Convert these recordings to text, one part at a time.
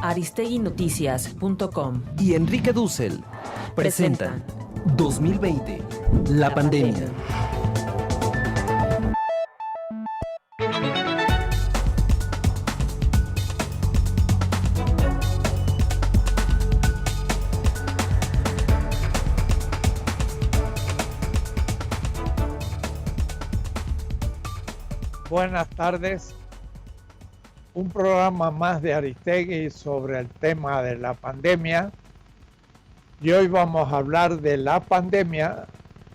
aristeguinoticias.com y Enrique Dussel presentan 2020, la pandemia. Buenas tardes. Un programa más de Aristegui sobre el tema de la pandemia. Y hoy vamos a hablar de la pandemia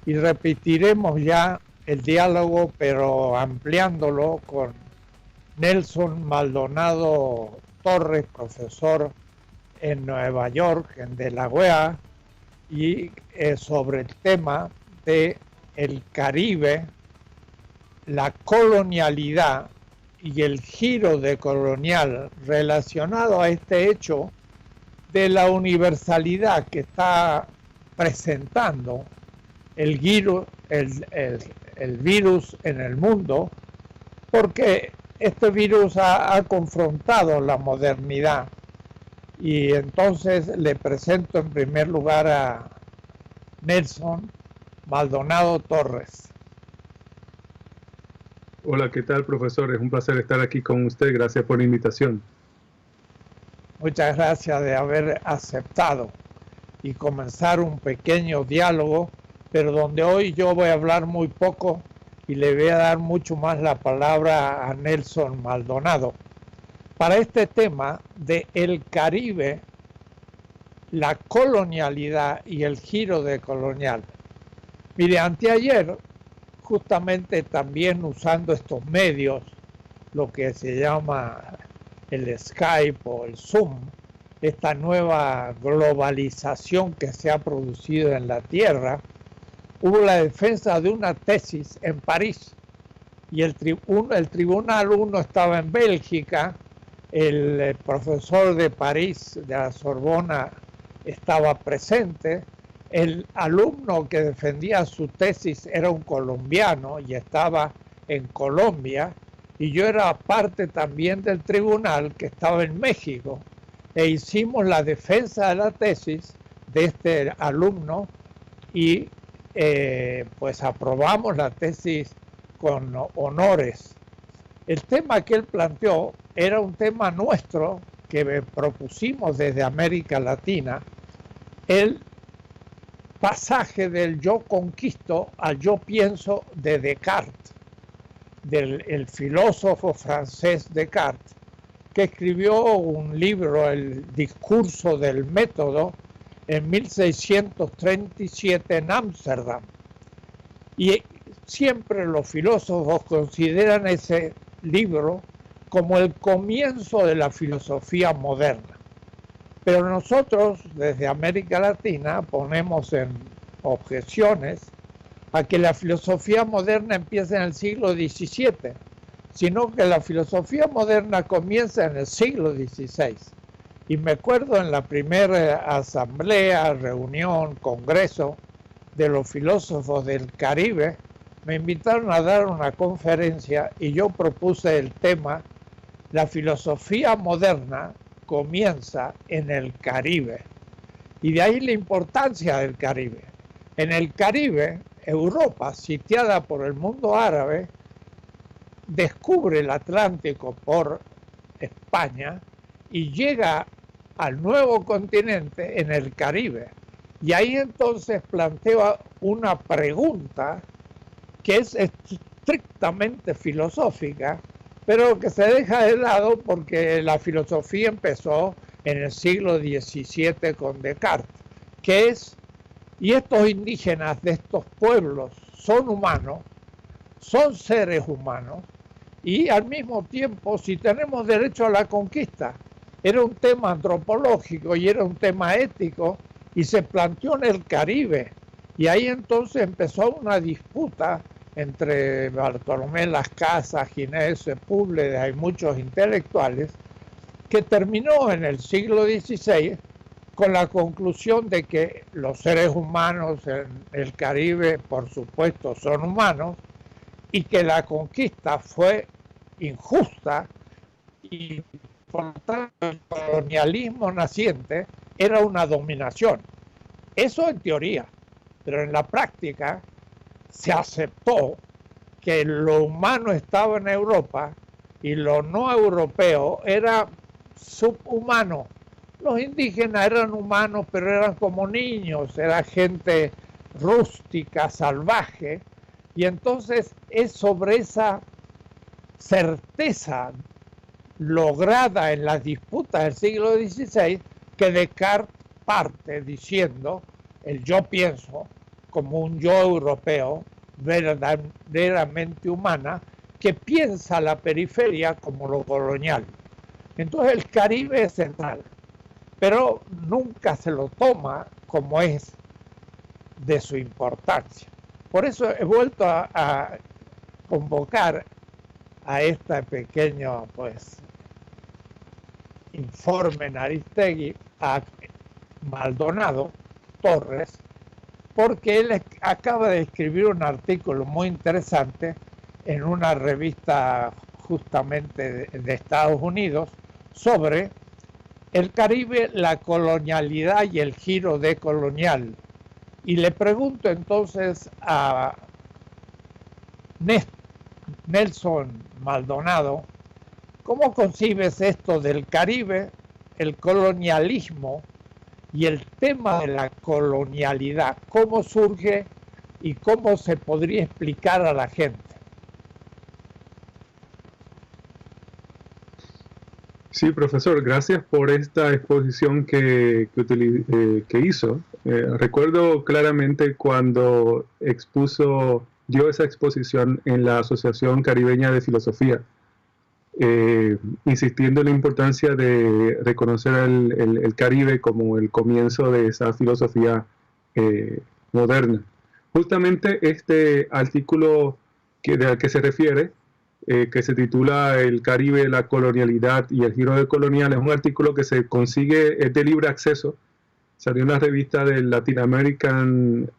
y repetiremos ya el diálogo, pero ampliándolo con Nelson Maldonado Torres, profesor en Nueva York, en Delaware, y sobre el tema de el Caribe, la colonialidad y el giro de colonial relacionado a este hecho de la universalidad que está presentando el virus en el mundo, porque este virus ha confrontado la modernidad. Y entonces le presento en primer lugar a Nelson Maldonado Torres. Hola, ¿qué tal, profesor? Es un placer estar aquí con usted. Gracias por la invitación. Muchas gracias de haber aceptado y comenzar un pequeño diálogo, pero donde hoy yo voy a hablar muy poco y le voy a dar mucho más la palabra a Nelson Maldonado. Para este tema de el Caribe, la colonialidad y el giro de colonial. Mire, anteayer, justamente también usando estos medios, lo que se llama el Skype o el Zoom, esta nueva globalización que se ha producido en la Tierra, hubo la defensa de una tesis en París y el tribunal, uno estaba en Bélgica, el profesor de París, de la Sorbona, estaba presente. El alumno que defendía su tesis era un colombiano y estaba en Colombia, y yo era parte también del tribunal que estaba en México, e hicimos la defensa de la tesis de este alumno y pues aprobamos la tesis con honores. El tema que él planteó era un tema nuestro que propusimos desde América Latina, el pasaje del yo conquisto al yo pienso de Descartes, del filósofo francés Descartes, que escribió un libro, El discurso del método, en 1637 en Ámsterdam. Y siempre los filósofos consideran ese libro como el comienzo de la filosofía moderna. Pero nosotros, desde América Latina, ponemos en objeciones a que la filosofía moderna empiece en el siglo XVII, sino que la filosofía moderna comienza en el siglo XVI. Y me acuerdo en la primera asamblea, reunión, congreso de los filósofos del Caribe, me invitaron a dar una conferencia y yo propuse el tema, la filosofía moderna comienza en el Caribe. Y de ahí la importancia del Caribe. En el Caribe, Europa, sitiada por el mundo árabe, descubre el Atlántico por España y llega al nuevo continente en el Caribe. Y ahí entonces plantea una pregunta que es estrictamente filosófica, pero que se deja de lado porque la filosofía empezó en el siglo XVII con Descartes, que es, ¿y estos indígenas de estos pueblos son humanos, son seres humanos? Y al mismo tiempo, si tenemos derecho a la conquista, era un tema antropológico y era un tema ético, y se planteó en el Caribe. Y ahí entonces empezó una disputa entre Bartolomé Las Casas, Ginés Sepúlveda y muchos intelectuales, que terminó en el siglo XVI con la conclusión de que los seres humanos en el Caribe, por supuesto, son humanos, y que la conquista fue injusta y Por lo tanto, el colonialismo naciente era una dominación. Eso en teoría, pero en la práctica se aceptó que lo humano estaba en Europa y lo no europeo era subhumano. Los indígenas eran humanos, pero eran como niños, era gente rústica, salvaje, y entonces es sobre esa certeza lograda en las disputas del siglo XVI que Descartes parte diciendo el yo pienso como un yo europeo verdaderamente humana que piensa la periferia como lo colonial. Entonces el Caribe es central, pero nunca se lo toma como es de su importancia. Por eso he vuelto a convocar a este pequeño informe en Aristegui a Maldonado Torres, porque él acaba de escribir un artículo muy interesante en una revista justamente de Estados Unidos sobre el Caribe, la colonialidad y el giro decolonial. Y le pregunto entonces a Nelson Maldonado, ¿cómo concibes esto del Caribe, el colonialismo y el tema de la colonialidad? ¿Cómo surge y cómo se podría explicar a la gente? Sí, profesor, gracias por esta exposición que hizo. Recuerdo claramente cuando dio esa exposición en la Asociación Caribeña de Filosofía, insistiendo en la importancia de reconocer el Caribe como el comienzo de esa filosofía moderna. Justamente este artículo al que se refiere, que se titula El Caribe, la colonialidad y el giro decolonial, es un artículo que se consigue, es de libre acceso, salió en la revista del Latin American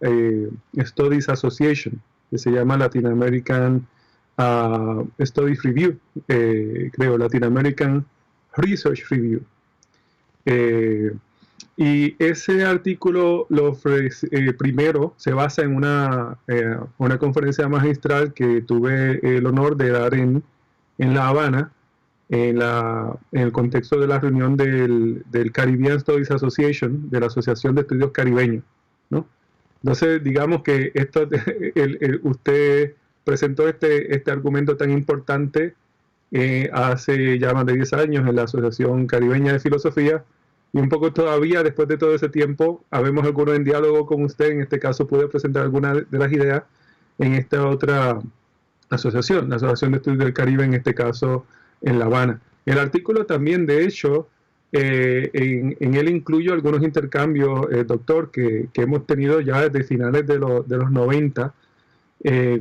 Studies Association, que se llama Latin American Studies Review, creo, Latin American Research Review. Y ese artículo primero se basa en una conferencia magistral que tuve el honor de dar en La Habana, en el contexto de la reunión del Caribbean Studies Association, de la Asociación de Estudios Caribeños, ¿no? Entonces, digamos que usted presentó este argumento tan importante hace ya más de 10 años en la Asociación Caribeña de Filosofía, y un poco todavía, después de todo ese tiempo, habemos algunos en diálogo con usted. En este caso pude presentar algunas de las ideas en esta otra asociación, la Asociación de Estudios del Caribe, en este caso en La Habana. El artículo también, de hecho, en él incluyo algunos intercambios, doctor, que hemos tenido ya desde finales de los 90,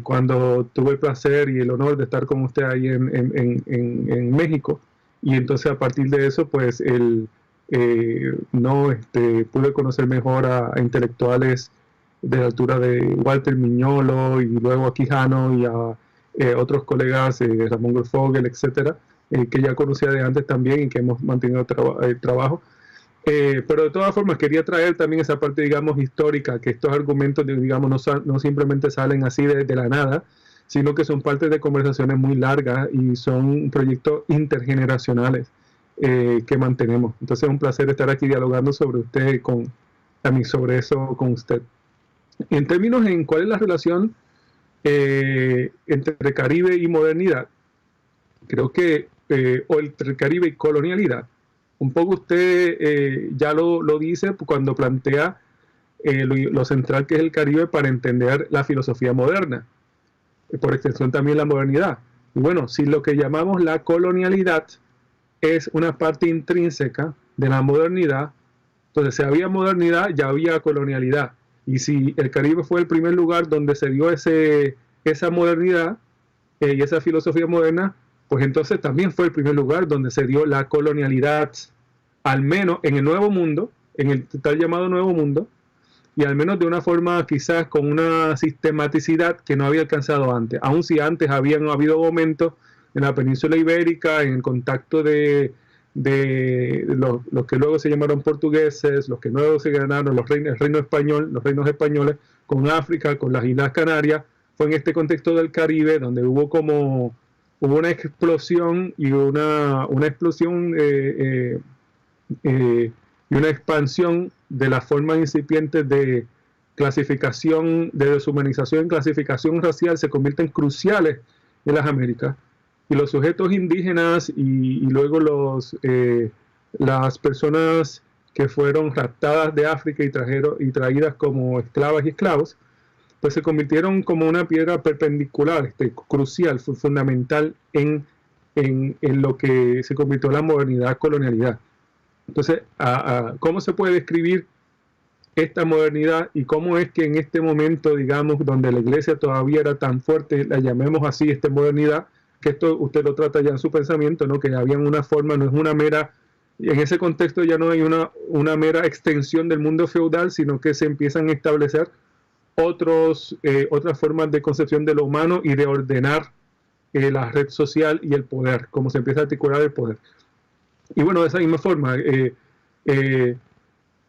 cuando tuve el placer y el honor de estar con usted ahí en México. Y entonces a partir de eso, pues pude conocer mejor a intelectuales de la altura de Walter Miñolo y luego a Quijano y a otros colegas, Ramón Goldfogel, etcétera, que ya conocía de antes también y que hemos mantenido trabajo. Pero de todas formas quería traer también esa parte, digamos, histórica, que estos argumentos, digamos, no simplemente salen así de la nada, sino que son parte de conversaciones muy largas y son proyectos intergeneracionales que mantenemos. Entonces es un placer estar aquí dialogando sobre eso con usted. En términos en cuál es la relación entre Caribe y modernidad, creo que, o entre Caribe y colonialidad, un poco usted ya lo dice cuando plantea lo central que es el Caribe para entender la filosofía moderna, por extensión también la modernidad. Y bueno, si lo que llamamos la colonialidad es una parte intrínseca de la modernidad, entonces si había modernidad, ya había colonialidad. Y si el Caribe fue el primer lugar donde se dio esa modernidad y esa filosofía moderna, pues entonces también fue el primer lugar donde se dio la colonialidad, al menos en el Nuevo Mundo, en el tal llamado Nuevo Mundo, y al menos de una forma quizás con una sistematicidad que no había alcanzado antes, aun si antes habían habido momentos en la península ibérica, en el contacto de de los que luego se llamaron portugueses, los que luego se ganaron el reino español, los reinos españoles, con África, con las Islas Canarias. Fue en este contexto del Caribe donde hubo una explosión y una explosión y una expansión de las formas incipientes de clasificación, de deshumanización y clasificación racial se convierten cruciales en las Américas. Y los sujetos indígenas y luego las personas que fueron raptadas de África y traídas como esclavas y esclavos, pues se convirtieron como una piedra perpendicular, crucial, fundamental en lo que se convirtió en la modernidad, colonialidad. Entonces, ¿cómo se puede describir esta modernidad y cómo es que en este momento, digamos, donde la iglesia todavía era tan fuerte, la llamemos así, esta modernidad, que esto usted lo trata ya en su pensamiento, ¿no? Que había una forma, no es una mera, en ese contexto ya no hay una mera extensión del mundo feudal, sino que se empiezan a establecer otras formas de concepción de lo humano y de ordenar la red social y el poder, cómo se empieza a articular el poder. Y bueno, de esa misma forma, en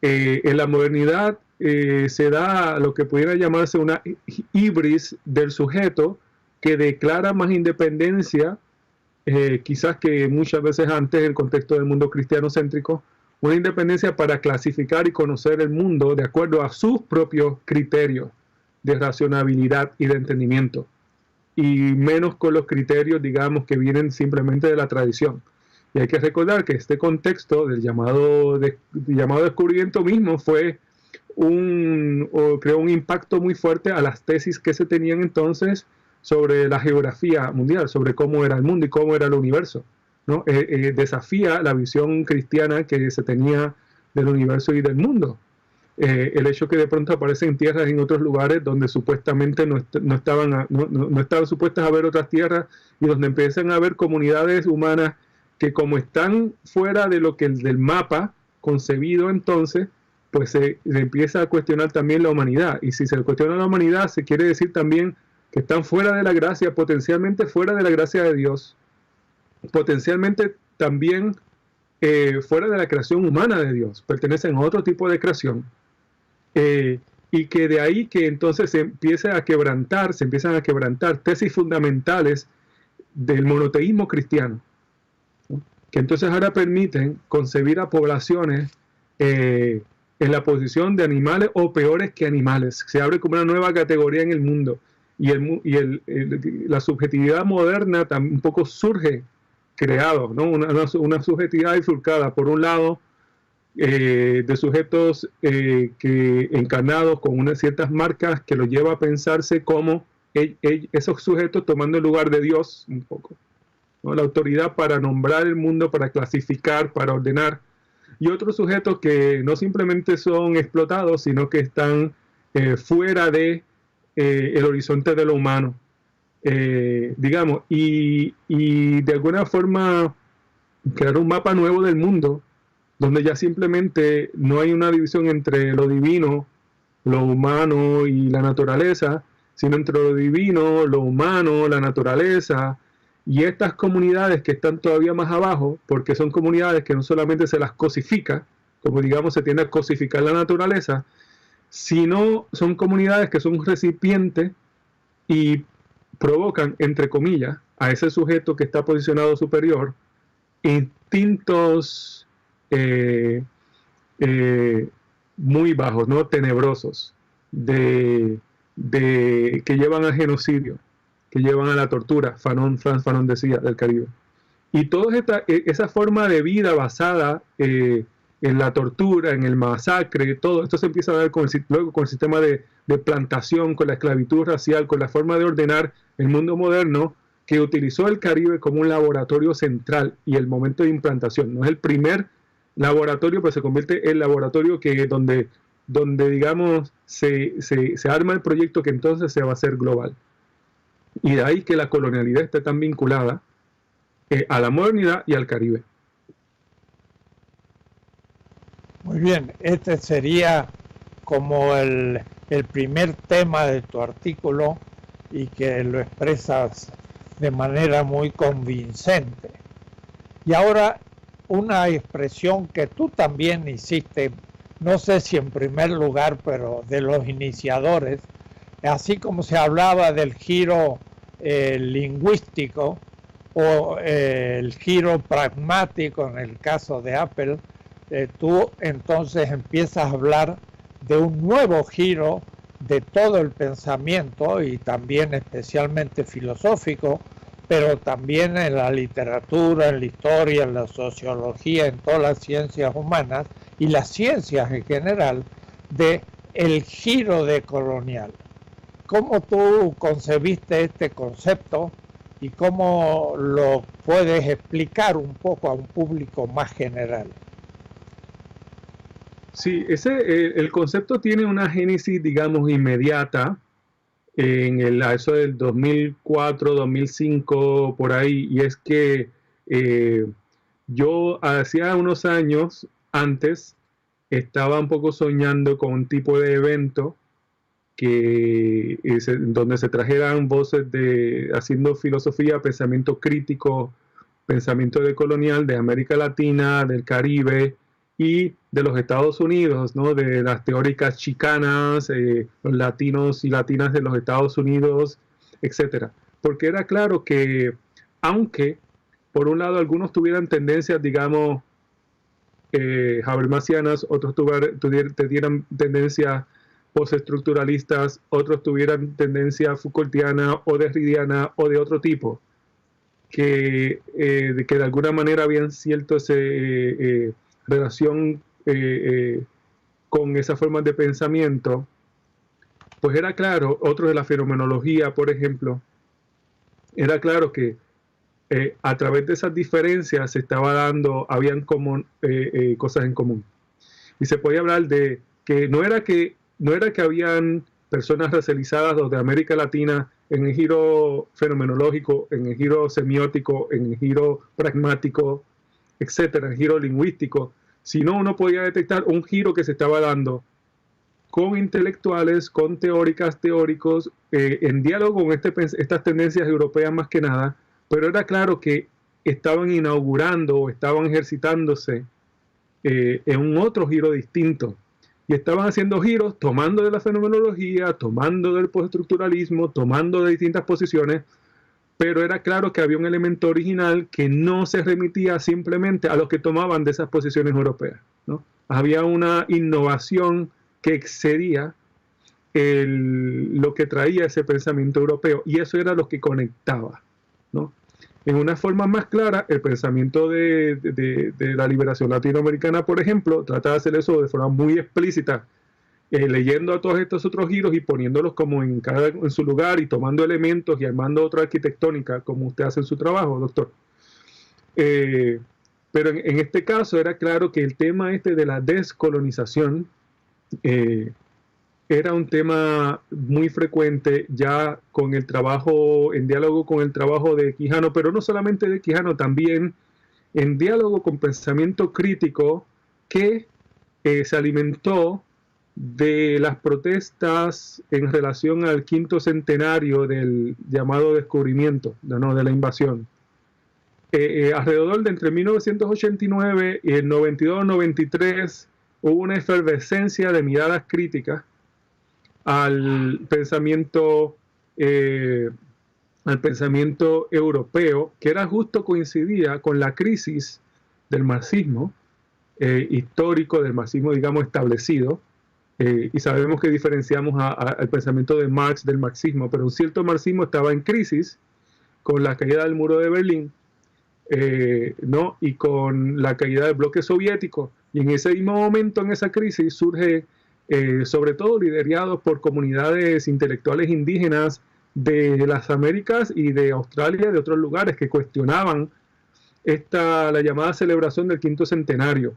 la modernidad se da lo que pudiera llamarse una hibris del sujeto que declara más independencia, quizás que muchas veces antes en el contexto del mundo cristiano-céntrico, una independencia para clasificar y conocer el mundo de acuerdo a sus propios criterios de racionalidad y de entendimiento, y menos con los criterios, digamos, que vienen simplemente de la tradición. Y hay que recordar que este contexto del llamado descubrimiento mismo creó un impacto muy fuerte a las tesis que se tenían entonces sobre la geografía mundial, sobre cómo era el mundo y cómo era el universo, ¿no? Desafía la visión cristiana que se tenía del universo y del mundo. El hecho que de pronto aparecen tierras en otros lugares donde supuestamente no estaban supuestas a haber otras tierras, y donde empiezan a haber comunidades humanas que, como están fuera de lo que del mapa concebido entonces, pues se empieza a cuestionar también la humanidad. Y si se cuestiona la humanidad, se quiere decir también que están fuera de la gracia, potencialmente fuera de la gracia de Dios, potencialmente también fuera de la creación humana de Dios, pertenecen a otro tipo de creación, y que de ahí que entonces se empiezan a quebrantar tesis fundamentales del monoteísmo cristiano, ¿no? Que entonces ahora permiten concebir a poblaciones en la posición de animales o peores que animales. Se abre como una nueva categoría en el mundo. Y la subjetividad moderna un poco surge creado, ¿no? Una subjetividad bifurcada, por un lado, de sujetos que encarnados con unas ciertas marcas que los lleva a pensarse como esos sujetos tomando el lugar de Dios un poco, ¿no? La autoridad para nombrar el mundo, para clasificar, para ordenar, y otros sujetos que no simplemente son explotados, sino que están fuera de el horizonte de lo humano, digamos, y de alguna forma crear un mapa nuevo del mundo, donde ya simplemente no hay una división entre lo divino, lo humano y la naturaleza, sino entre lo divino, lo humano, la naturaleza, y estas comunidades que están todavía más abajo, porque son comunidades que no solamente se las cosifica, como digamos se tiende a cosificar la naturaleza, sino son comunidades que son recipientes y provocan, entre comillas, a ese sujeto que está posicionado superior, instintos muy bajos, ¿no? Tenebrosos, que llevan al genocidio, que llevan a la tortura. Franz Fanon decía, del Caribe. Y toda esa forma de vida basada en la tortura, en el masacre, todo esto se empieza a ver luego con el sistema de plantación, con la esclavitud racial, con la forma de ordenar el mundo moderno, que utilizó el Caribe como un laboratorio central y el momento de implantación. No es el primer laboratorio, pero se convierte en el laboratorio donde digamos, se arma el proyecto que entonces se va a hacer global. Y de ahí que la colonialidad esté tan vinculada a la modernidad y al Caribe. Muy bien, este sería como el primer tema de tu artículo, y que lo expresas de manera muy convincente. Y ahora una expresión que tú también hiciste, no sé si en primer lugar, pero de los iniciadores, así como se hablaba del giro lingüístico o el giro pragmático en el caso de Apple, tú entonces empiezas a hablar de un nuevo giro de todo el pensamiento y también especialmente filosófico, pero también en la literatura, en la historia, en la sociología, en todas las ciencias humanas y las ciencias en general, de el giro decolonial. ¿Cómo tú concebiste este concepto y cómo lo puedes explicar un poco a un público más general? Sí, el concepto tiene una génesis, digamos, inmediata en eso del 2004, 2005, por ahí, y es que yo hacía unos años antes estaba un poco soñando con un tipo de evento donde se trajeran voces haciendo filosofía, pensamiento crítico, pensamiento decolonial de América Latina, del Caribe y de los Estados Unidos, ¿no? De las teóricas chicanas, los latinos y latinas de los Estados Unidos, etcétera. Porque era claro que, aunque por un lado algunos tuvieran tendencias, digamos, habermasianas, otros tuvieran tendencias postestructuralistas, otros tuvieran tendencia Foucaultiana o derridiana o de otro tipo, que de alguna manera habían cierto relación con esas formas de pensamiento, pues era claro, otro de la fenomenología, por ejemplo, era claro que a través de esas diferencias se estaba dando, habían cosas en común. Y se podía hablar de que no era que habían personas racializadas de América Latina en el giro fenomenológico, en el giro semiótico, en el giro pragmático, etcétera, en el giro lingüístico, sino uno podía detectar un giro que se estaba dando con intelectuales, con teóricos, en diálogo con estas tendencias europeas más que nada, pero era claro que estaban inaugurando o estaban ejercitándose en un otro giro distinto. Y estaban haciendo giros, tomando de la fenomenología, tomando del postestructuralismo, tomando de distintas posiciones, pero era claro que había un elemento original que no se remitía simplemente a los que tomaban de esas posiciones europeas, ¿no? Había una innovación que excedía lo que traía ese pensamiento europeo, y eso era lo que conectaba, ¿no? En una forma más clara, el pensamiento de la liberación latinoamericana, por ejemplo, trata de hacer eso de forma muy explícita, leyendo a todos estos otros giros y poniéndolos como en su lugar y tomando elementos y armando otra arquitectónica, como usted hace en su trabajo, doctor. Pero en este caso era claro que el tema de la descolonización era un tema muy frecuente ya con el trabajo, en diálogo con el trabajo de Quijano, pero no solamente de Quijano, también en diálogo con pensamiento crítico que se alimentó de las protestas en relación al 5º centenario del llamado descubrimiento, de la invasión. Alrededor de entre 1989 y el 92-93 hubo una efervescencia de miradas críticas al pensamiento europeo, que era justo coincidía con la crisis del marxismo histórico, del marxismo, digamos, establecido, y sabemos que diferenciamos al pensamiento de Marx del marxismo, pero un cierto marxismo estaba en crisis con la caída del muro de Berlín, ¿no? Y con la caída del bloque soviético, y en ese mismo momento, en esa crisis, surge sobre todo liderados por comunidades intelectuales indígenas de las Américas y de Australia y de otros lugares que cuestionaban la llamada celebración del 5º centenario.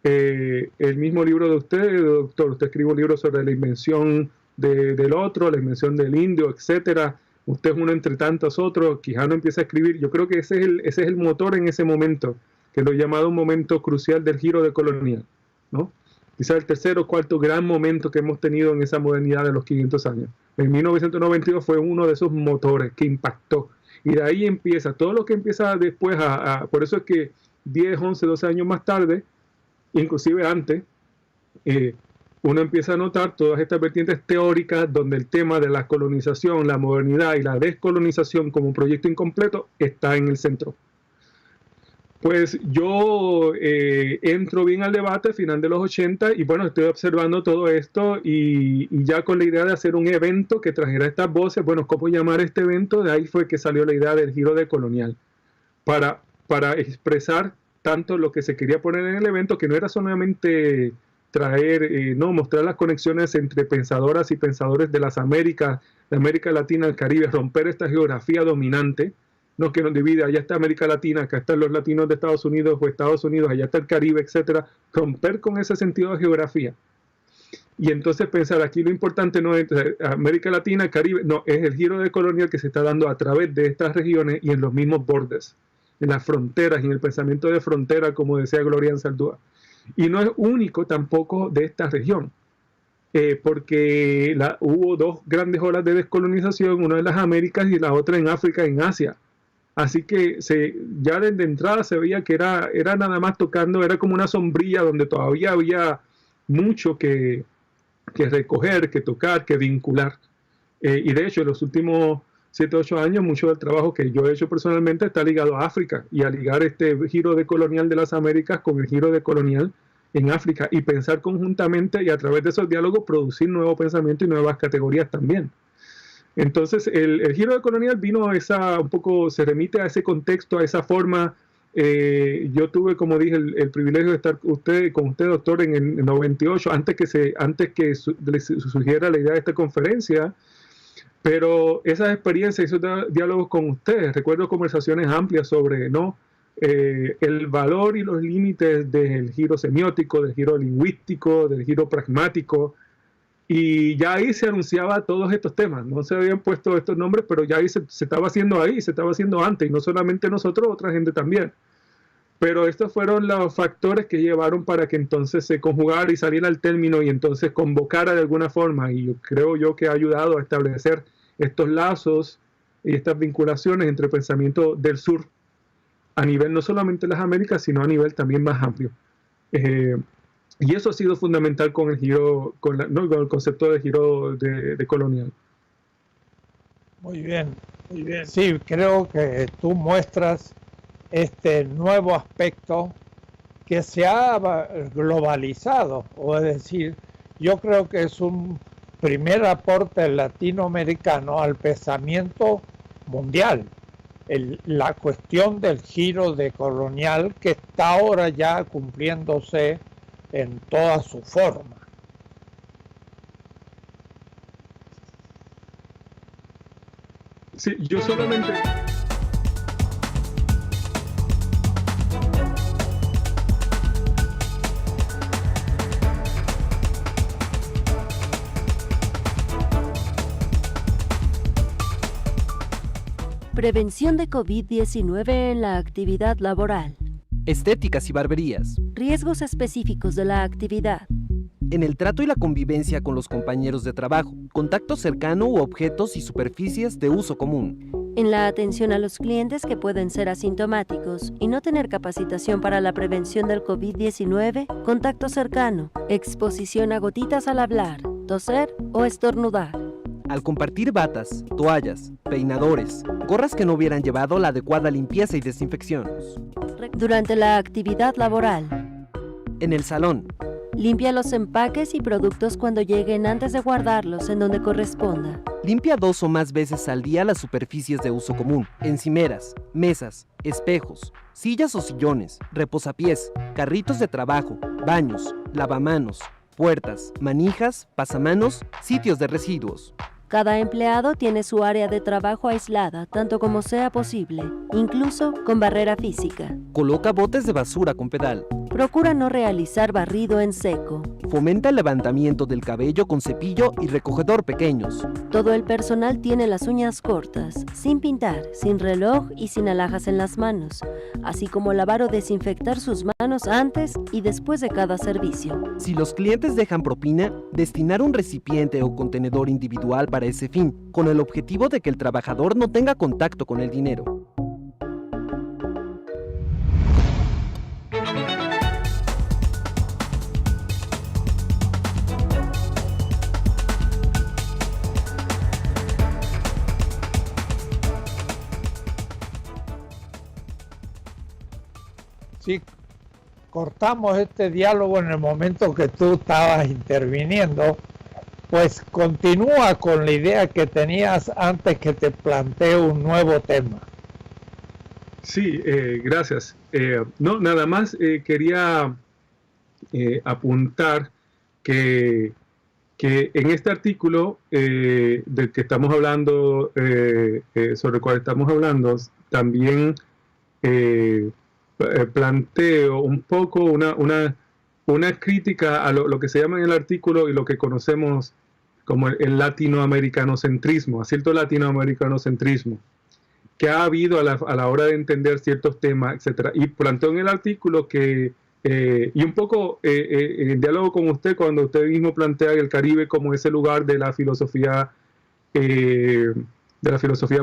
El mismo libro de usted, doctor, usted escribe un libro sobre la invención del otro, la invención del indio, etcétera. Usted es uno entre tantos otros. Quijano empieza a escribir. Yo creo que ese es el motor en ese momento, que lo he llamado un momento crucial del giro decolonial, ¿no? Quizás el tercer o cuarto gran momento que hemos tenido en esa modernidad de los 500 años. En 1992 fue uno de esos motores que impactó. Y de ahí empieza, todo lo que empieza después por eso es que 10, 11, 12 años más tarde, inclusive antes, uno empieza a notar todas estas vertientes teóricas donde el tema de la colonización, la modernidad y la descolonización como un proyecto incompleto está en el centro. Pues yo entro bien al debate final de los 80 y bueno, estoy observando todo esto y ya con la idea de hacer un evento que trajera estas voces. Bueno, ¿cómo llamar este evento? De ahí fue que salió la idea del giro decolonial, para expresar tanto lo que se quería poner en el evento, que no era solamente traer, mostrar las conexiones entre pensadoras y pensadores de las Américas, de América Latina, el Caribe, romper esta geografía dominante, no, que nos divide, allá está América Latina, acá están los latinos de Estados Unidos o Estados Unidos, allá está el Caribe, etcétera, romper con ese sentido de geografía. Y entonces pensar, aquí lo importante no es América Latina, Caribe, no, es el giro decolonial que se está dando a través de estas regiones y en los mismos bordes, en las fronteras, en el pensamiento de frontera, como decía Gloria Anzaldúa. Y no es único tampoco de esta región, porque hubo dos grandes olas de descolonización, una en las Américas y la otra en África, en Asia. Así que ya desde entrada se veía que era nada más tocando, era como una sombrilla donde todavía había mucho que recoger, que tocar, que vincular. Y de hecho, en los últimos 7 o 8 años, mucho del trabajo que yo he hecho personalmente está ligado a África y a ligar este giro decolonial de las Américas con el giro decolonial en África y pensar conjuntamente y a través de esos diálogos producir nuevo pensamiento y nuevas categorías también. Entonces, el giro decolonial vino un poco, se remite a ese contexto, a esa forma. Yo tuve, como dije, el privilegio de estar con usted, doctor, en el 98, antes que surgiera la idea de esta conferencia. Pero esas experiencias, esos diálogos con ustedes, recuerdo conversaciones amplias sobre el valor y los límites del giro semiótico, del giro lingüístico, del giro pragmático. Y ya ahí se anunciaba todos estos temas, no se habían puesto estos nombres, pero ya ahí se estaba haciendo se estaba haciendo antes, y no solamente nosotros, otra gente también. Pero estos fueron los factores que llevaron para que entonces se conjugara y saliera el término y entonces convocara de alguna forma, y creo yo que ha ayudado a establecer estos lazos y estas vinculaciones entre pensamiento del sur, a nivel no solamente de las Américas, sino a nivel también más amplio. Y eso ha sido fundamental con el giro, con el concepto de giro decolonial. Muy bien, muy bien. Sí, creo que tú muestras este nuevo aspecto que se ha globalizado, o es decir, yo creo que es un primer aporte latinoamericano al pensamiento mundial. La cuestión del giro decolonial que está ahora ya cumpliéndose en toda su forma. Sí, yo solamente... Prevención de COVID-19 en la actividad laboral. Estéticas y barberías. Riesgos específicos de la actividad. En el trato y la convivencia con los compañeros de trabajo, contacto cercano u objetos y superficies de uso común. En la atención a los clientes que pueden ser asintomáticos y no tener capacitación para la prevención del COVID-19, contacto cercano, exposición a gotitas al hablar, toser o estornudar. Al compartir batas, toallas, peinadores, gorras que no hubieran llevado la adecuada limpieza y desinfección. Durante la actividad laboral. En el salón. Limpia los empaques y productos cuando lleguen antes de guardarlos en donde corresponda. Limpia 2 o más veces al día las superficies de uso común, encimeras, mesas, espejos, sillas o sillones, reposapiés, carritos de trabajo, baños, lavamanos, puertas, manijas, pasamanos, sitios de residuos. Cada empleado tiene su área de trabajo aislada, tanto como sea posible, incluso con barrera física. Coloca botes de basura con pedal. Procura no realizar barrido en seco. Fomenta el levantamiento del cabello con cepillo y recogedor pequeños. Todo el personal tiene las uñas cortas, sin pintar, sin reloj y sin alhajas en las manos, así como lavar o desinfectar sus manos antes y después de cada servicio. Si los clientes dejan propina, destinar un recipiente o contenedor individual para ese fin, con el objetivo de que el trabajador no tenga contacto con el dinero. Sí, cortamos este diálogo en el momento que tú estabas interviniendo, pues continúa con la idea que tenías antes que te plantee un nuevo tema. Sí, gracias. No, nada más quería apuntar que en este artículo del que estamos hablando, sobre el cual estamos hablando, también planteo un poco una crítica a lo que se llama en el artículo y lo que conocemos como el latinoamericanocentrismo, a cierto latinoamericanocentrismo que ha habido a la hora de entender ciertos temas, etcétera. Y planteo en el artículo que, y un poco en diálogo con usted, cuando usted mismo plantea el Caribe como ese lugar de la filosofía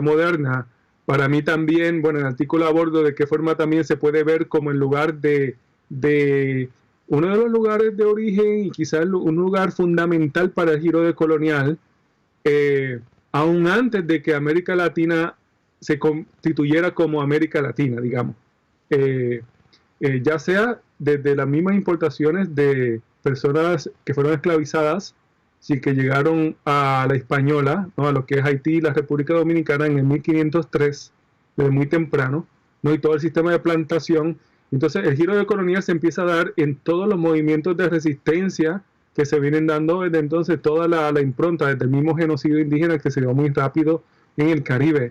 moderna, para mí también, bueno, en el artículo abordo de qué forma también se puede ver como el lugar de uno de los lugares de origen y quizás un lugar fundamental para el giro decolonial, aún antes de que América Latina se constituyera como América Latina, digamos. Ya sea desde las mismas importaciones de personas que fueron esclavizadas, sí, que llegaron a la Española, ¿no? A lo que es Haití y la República Dominicana en el 1503, desde muy temprano, ¿no? Y todo el sistema de plantación. Entonces el giro decolonial se empieza a dar en todos los movimientos de resistencia que se vienen dando desde entonces, toda la impronta, desde el mismo genocidio indígena que se dio muy rápido en el Caribe.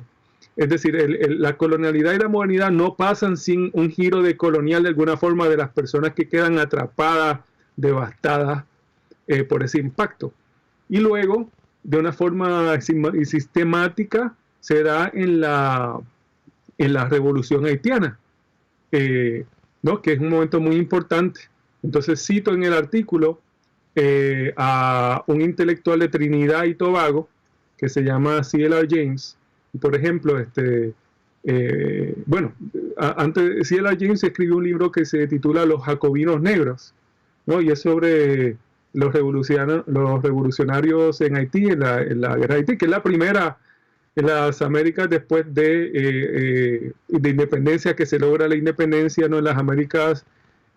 Es decir, la colonialidad y la modernidad no pasan sin un giro decolonial de alguna forma de las personas que quedan atrapadas, devastadas por ese impacto. Y luego, de una forma sistemática, se da en la Revolución Haitiana, ¿no? Que es un momento muy importante. Entonces cito en el artículo a un intelectual de Trinidad y Tobago que se llama C.L.R. James. Por ejemplo, antes C.L.R. James escribió un libro que se titula Los Jacobinos Negros, ¿no? Y es sobre los revolucionarios en Haití, en la guerra de Haití, que es la primera en las Américas después de independencia, que se logra la independencia, ¿no? En las Américas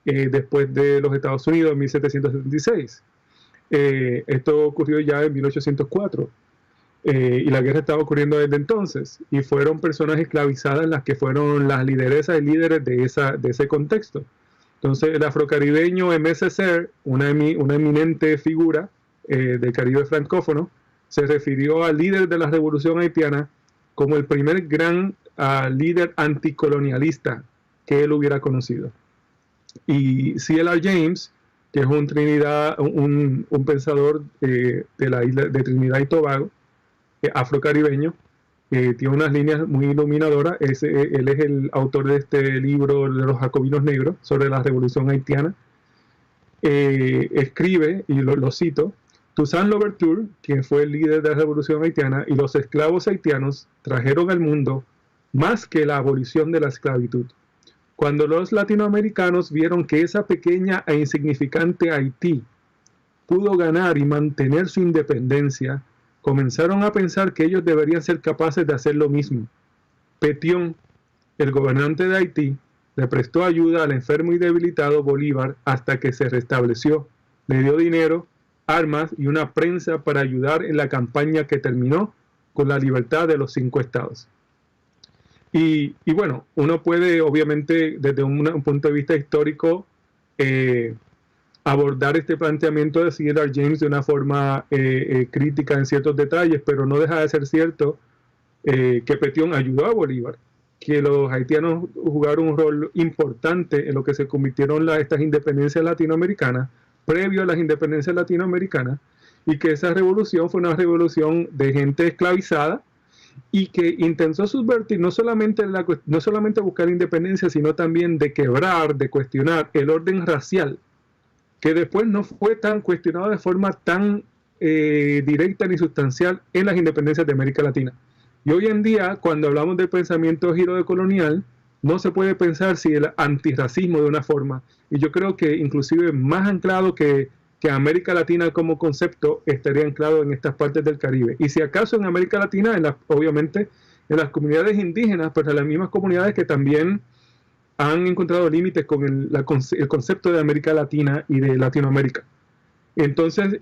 después de los Estados Unidos en 1776. Esto ocurrió ya en 1804. Y la guerra estaba ocurriendo desde entonces, y fueron personas esclavizadas las que fueron las lideresas y líderes de ese contexto. Entonces el afrocaribeño M. Cesaire, una eminente figura del Caribe francófono, se refirió al líder de la revolución haitiana como el primer gran líder anticolonialista que él hubiera conocido. Y C.L.R. James, que es un pensador de la isla de Trinidad y Tobago, afrocaribeño, tiene unas líneas muy iluminadoras. Él es el autor de este libro de los Jacobinos Negros sobre la revolución haitiana. Escribe, y lo cito: Toussaint Louverture, quien fue el líder de la revolución haitiana, y los esclavos haitianos trajeron al mundo más que la abolición de la esclavitud. Cuando los latinoamericanos vieron que esa pequeña e insignificante Haití pudo ganar y mantener su independencia, comenzaron a pensar que ellos deberían ser capaces de hacer lo mismo. Pétion, el gobernante de Haití, le prestó ayuda al enfermo y debilitado Bolívar hasta que se restableció. Le dio dinero, armas y una prensa para ayudar en la campaña que terminó con la libertad de los 5 estados. Y bueno, uno puede, obviamente, desde un punto de vista histórico, abordar este planteamiento de C.L.R. James de una forma crítica en ciertos detalles, pero no deja de ser cierto que Pétion ayudó a Bolívar, que los haitianos jugaron un rol importante en lo que se convirtieron estas independencias latinoamericanas, previo a las independencias latinoamericanas, y que esa revolución fue una revolución de gente esclavizada y que intentó subvertir no solamente buscar independencia, sino también de quebrar, de cuestionar el orden racial, que después no fue tan cuestionado de forma tan directa ni sustancial en las independencias de América Latina. Y hoy en día, cuando hablamos del pensamiento giro decolonial, no se puede pensar si el antirracismo de una forma, y yo creo que inclusive más anclado que América Latina como concepto, estaría anclado en estas partes del Caribe. Y si acaso en América Latina, obviamente en las comunidades indígenas, pero en las mismas comunidades que también han encontrado límites con el concepto de América Latina y de Latinoamérica. Entonces,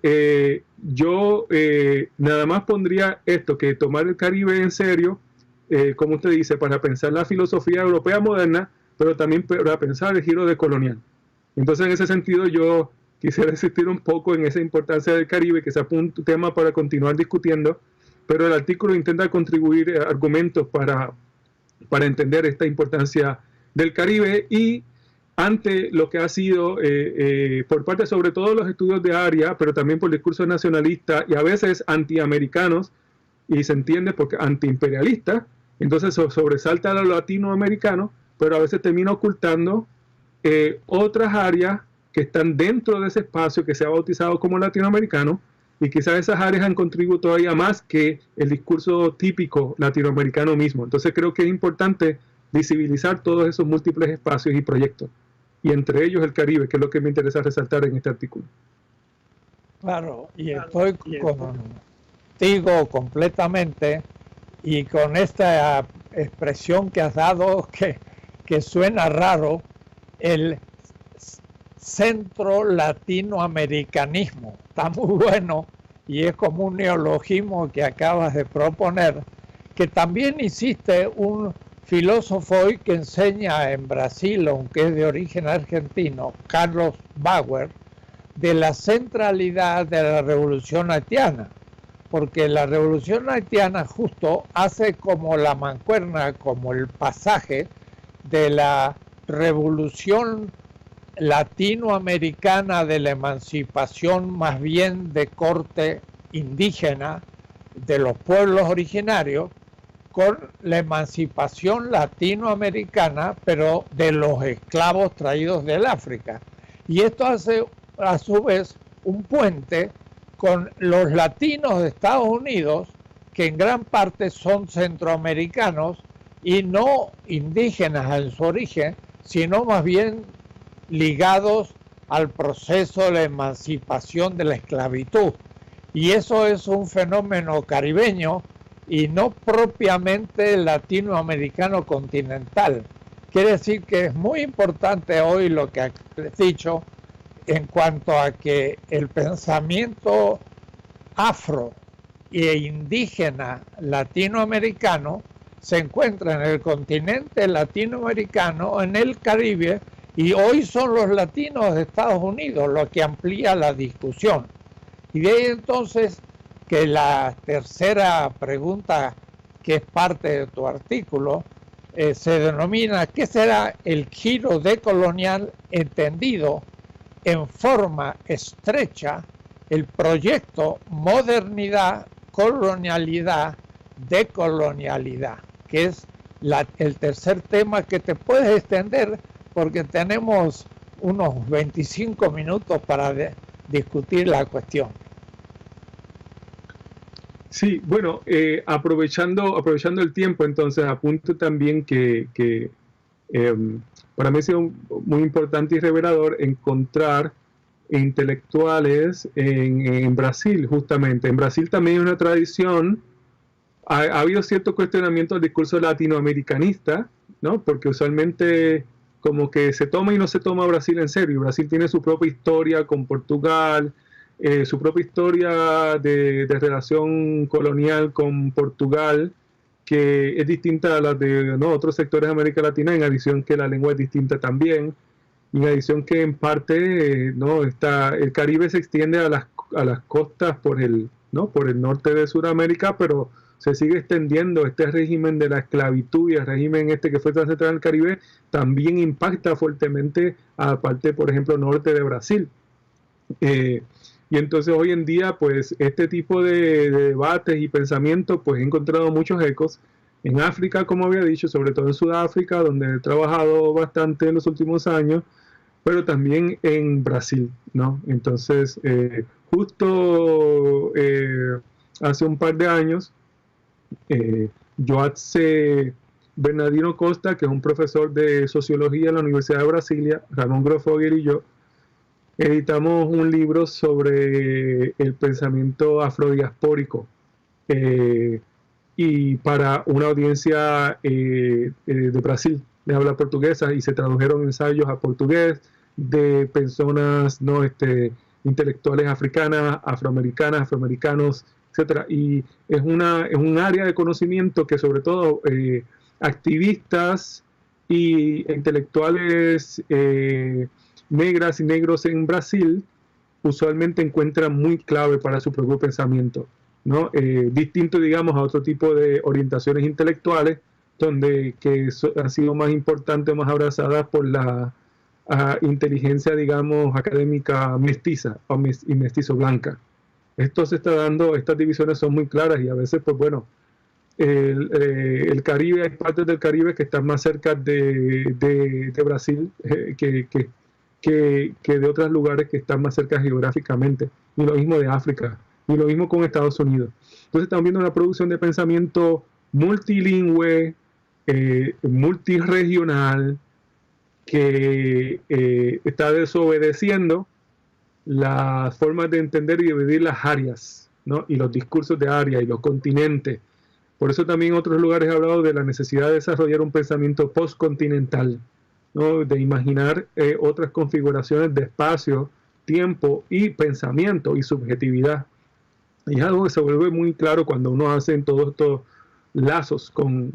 yo nada más pondría esto, que tomar el Caribe en serio, como usted dice, para pensar la filosofía europea moderna, pero también para pensar el giro decolonial. Entonces, en ese sentido, yo quisiera insistir un poco en esa importancia del Caribe, que sea un tema para continuar discutiendo, pero el artículo intenta contribuir argumentos para entender esta importancia del Caribe y ante lo que ha sido por parte sobre todo de los estudios de área, pero también por discursos nacionalistas y a veces antiamericanos, y se entiende porque antiimperialistas, entonces sobresalta a lo latinoamericano, pero a veces termina ocultando otras áreas que están dentro de ese espacio que se ha bautizado como latinoamericano, y quizás esas áreas han contribuido todavía más que el discurso típico latinoamericano mismo. Entonces creo que es importante visibilizar todos esos múltiples espacios y proyectos, y entre ellos el Caribe, que es lo que me interesa resaltar en este artículo. Claro, y estoy contigo completamente, y con esta expresión que has dado que suena raro, el centro latinoamericanismo. Está muy bueno y es como un neologismo que acabas de proponer, que también hiciste un filósofo hoy que enseña en Brasil, aunque es de origen argentino, Carlos Bauer, de la centralidad de la revolución haitiana, porque la revolución haitiana justo hace como la mancuerna, como el pasaje de la revolución latinoamericana de la emancipación más bien de corte indígena de los pueblos originarios con la emancipación latinoamericana pero de los esclavos traídos del África, y esto hace a su vez un puente con los latinos de Estados Unidos, que en gran parte son centroamericanos y no indígenas en su origen, sino más bien ligados al proceso de la emancipación de la esclavitud. Y eso es un fenómeno caribeño y no propiamente latinoamericano continental. Quiere decir que es muy importante hoy lo que has dicho en cuanto a que el pensamiento afro e indígena latinoamericano se encuentra en el continente latinoamericano, en el Caribe, y hoy son los latinos de Estados Unidos lo que amplía la discusión. Y de ahí entonces que la tercera pregunta, que es parte de tu artículo, se denomina ¿qué será el giro decolonial entendido en forma estrecha el proyecto modernidad, colonialidad, decolonialidad? Que es el tercer tema que te puedes extender porque tenemos unos 25 minutos para discutir la cuestión. Sí, bueno, aprovechando el tiempo, entonces apunto también que para mí ha sido muy importante y revelador encontrar intelectuales en Brasil, justamente. En Brasil también hay una tradición, ha habido cierto cuestionamiento del discurso latinoamericanista, ¿no? Porque usualmente como que se toma y no se toma Brasil en serio. Brasil tiene su propia historia con Portugal, su propia historia de relación colonial con Portugal, que es distinta a la de otros sectores de América Latina, en adición que la lengua es distinta también, y en adición que en parte el Caribe se extiende a las costas por el norte de Sudamérica, pero se sigue extendiendo este régimen de la esclavitud, y el régimen que fue transcendental en el Caribe también impacta fuertemente a la parte, por ejemplo, norte de Brasil. Y entonces hoy en día, pues, este tipo de debates y pensamientos, pues, he encontrado muchos ecos en África, como había dicho, sobre todo en Sudáfrica, donde he trabajado bastante en los últimos años, pero también en Brasil, ¿no? Entonces, justo hace un par de años, Joatse Bernardino Costa, que es un profesor de sociología en la Universidad de Brasilia, Ramón Grosfoguer y yo, editamos un libro sobre el pensamiento afrodiaspórico, y para una audiencia de Brasil, de habla portuguesa y se tradujeron ensayos a portugués de personas intelectuales africanas, afroamericanos, etcétera. Y es un área de conocimiento que sobre todo activistas y intelectuales negras y negros en Brasil usualmente encuentran muy clave para su propio pensamiento, ¿no? Distinto, digamos, a otro tipo de orientaciones intelectuales que han sido más importantes, más abrazadas por la inteligencia, digamos, académica mestiza y mestizo blanca. Esto se está dando, estas divisiones son muy claras y a veces, pues bueno, el Caribe, hay partes del Caribe que están más cerca de Brasil que de otros lugares que están más cerca geográficamente, y lo mismo de África, y lo mismo con Estados Unidos. Entonces estamos viendo una producción de pensamiento multilingüe, multiregional, que está desobedeciendo las formas de entender y dividir las áreas, ¿no? Y los discursos de área y los continentes. Por eso también en otros lugares he hablado de la necesidad de desarrollar un pensamiento postcontinental, ¿no? De imaginar otras configuraciones de espacio, tiempo y pensamiento y subjetividad. Y es algo que se vuelve muy claro cuando uno hace todos estos lazos con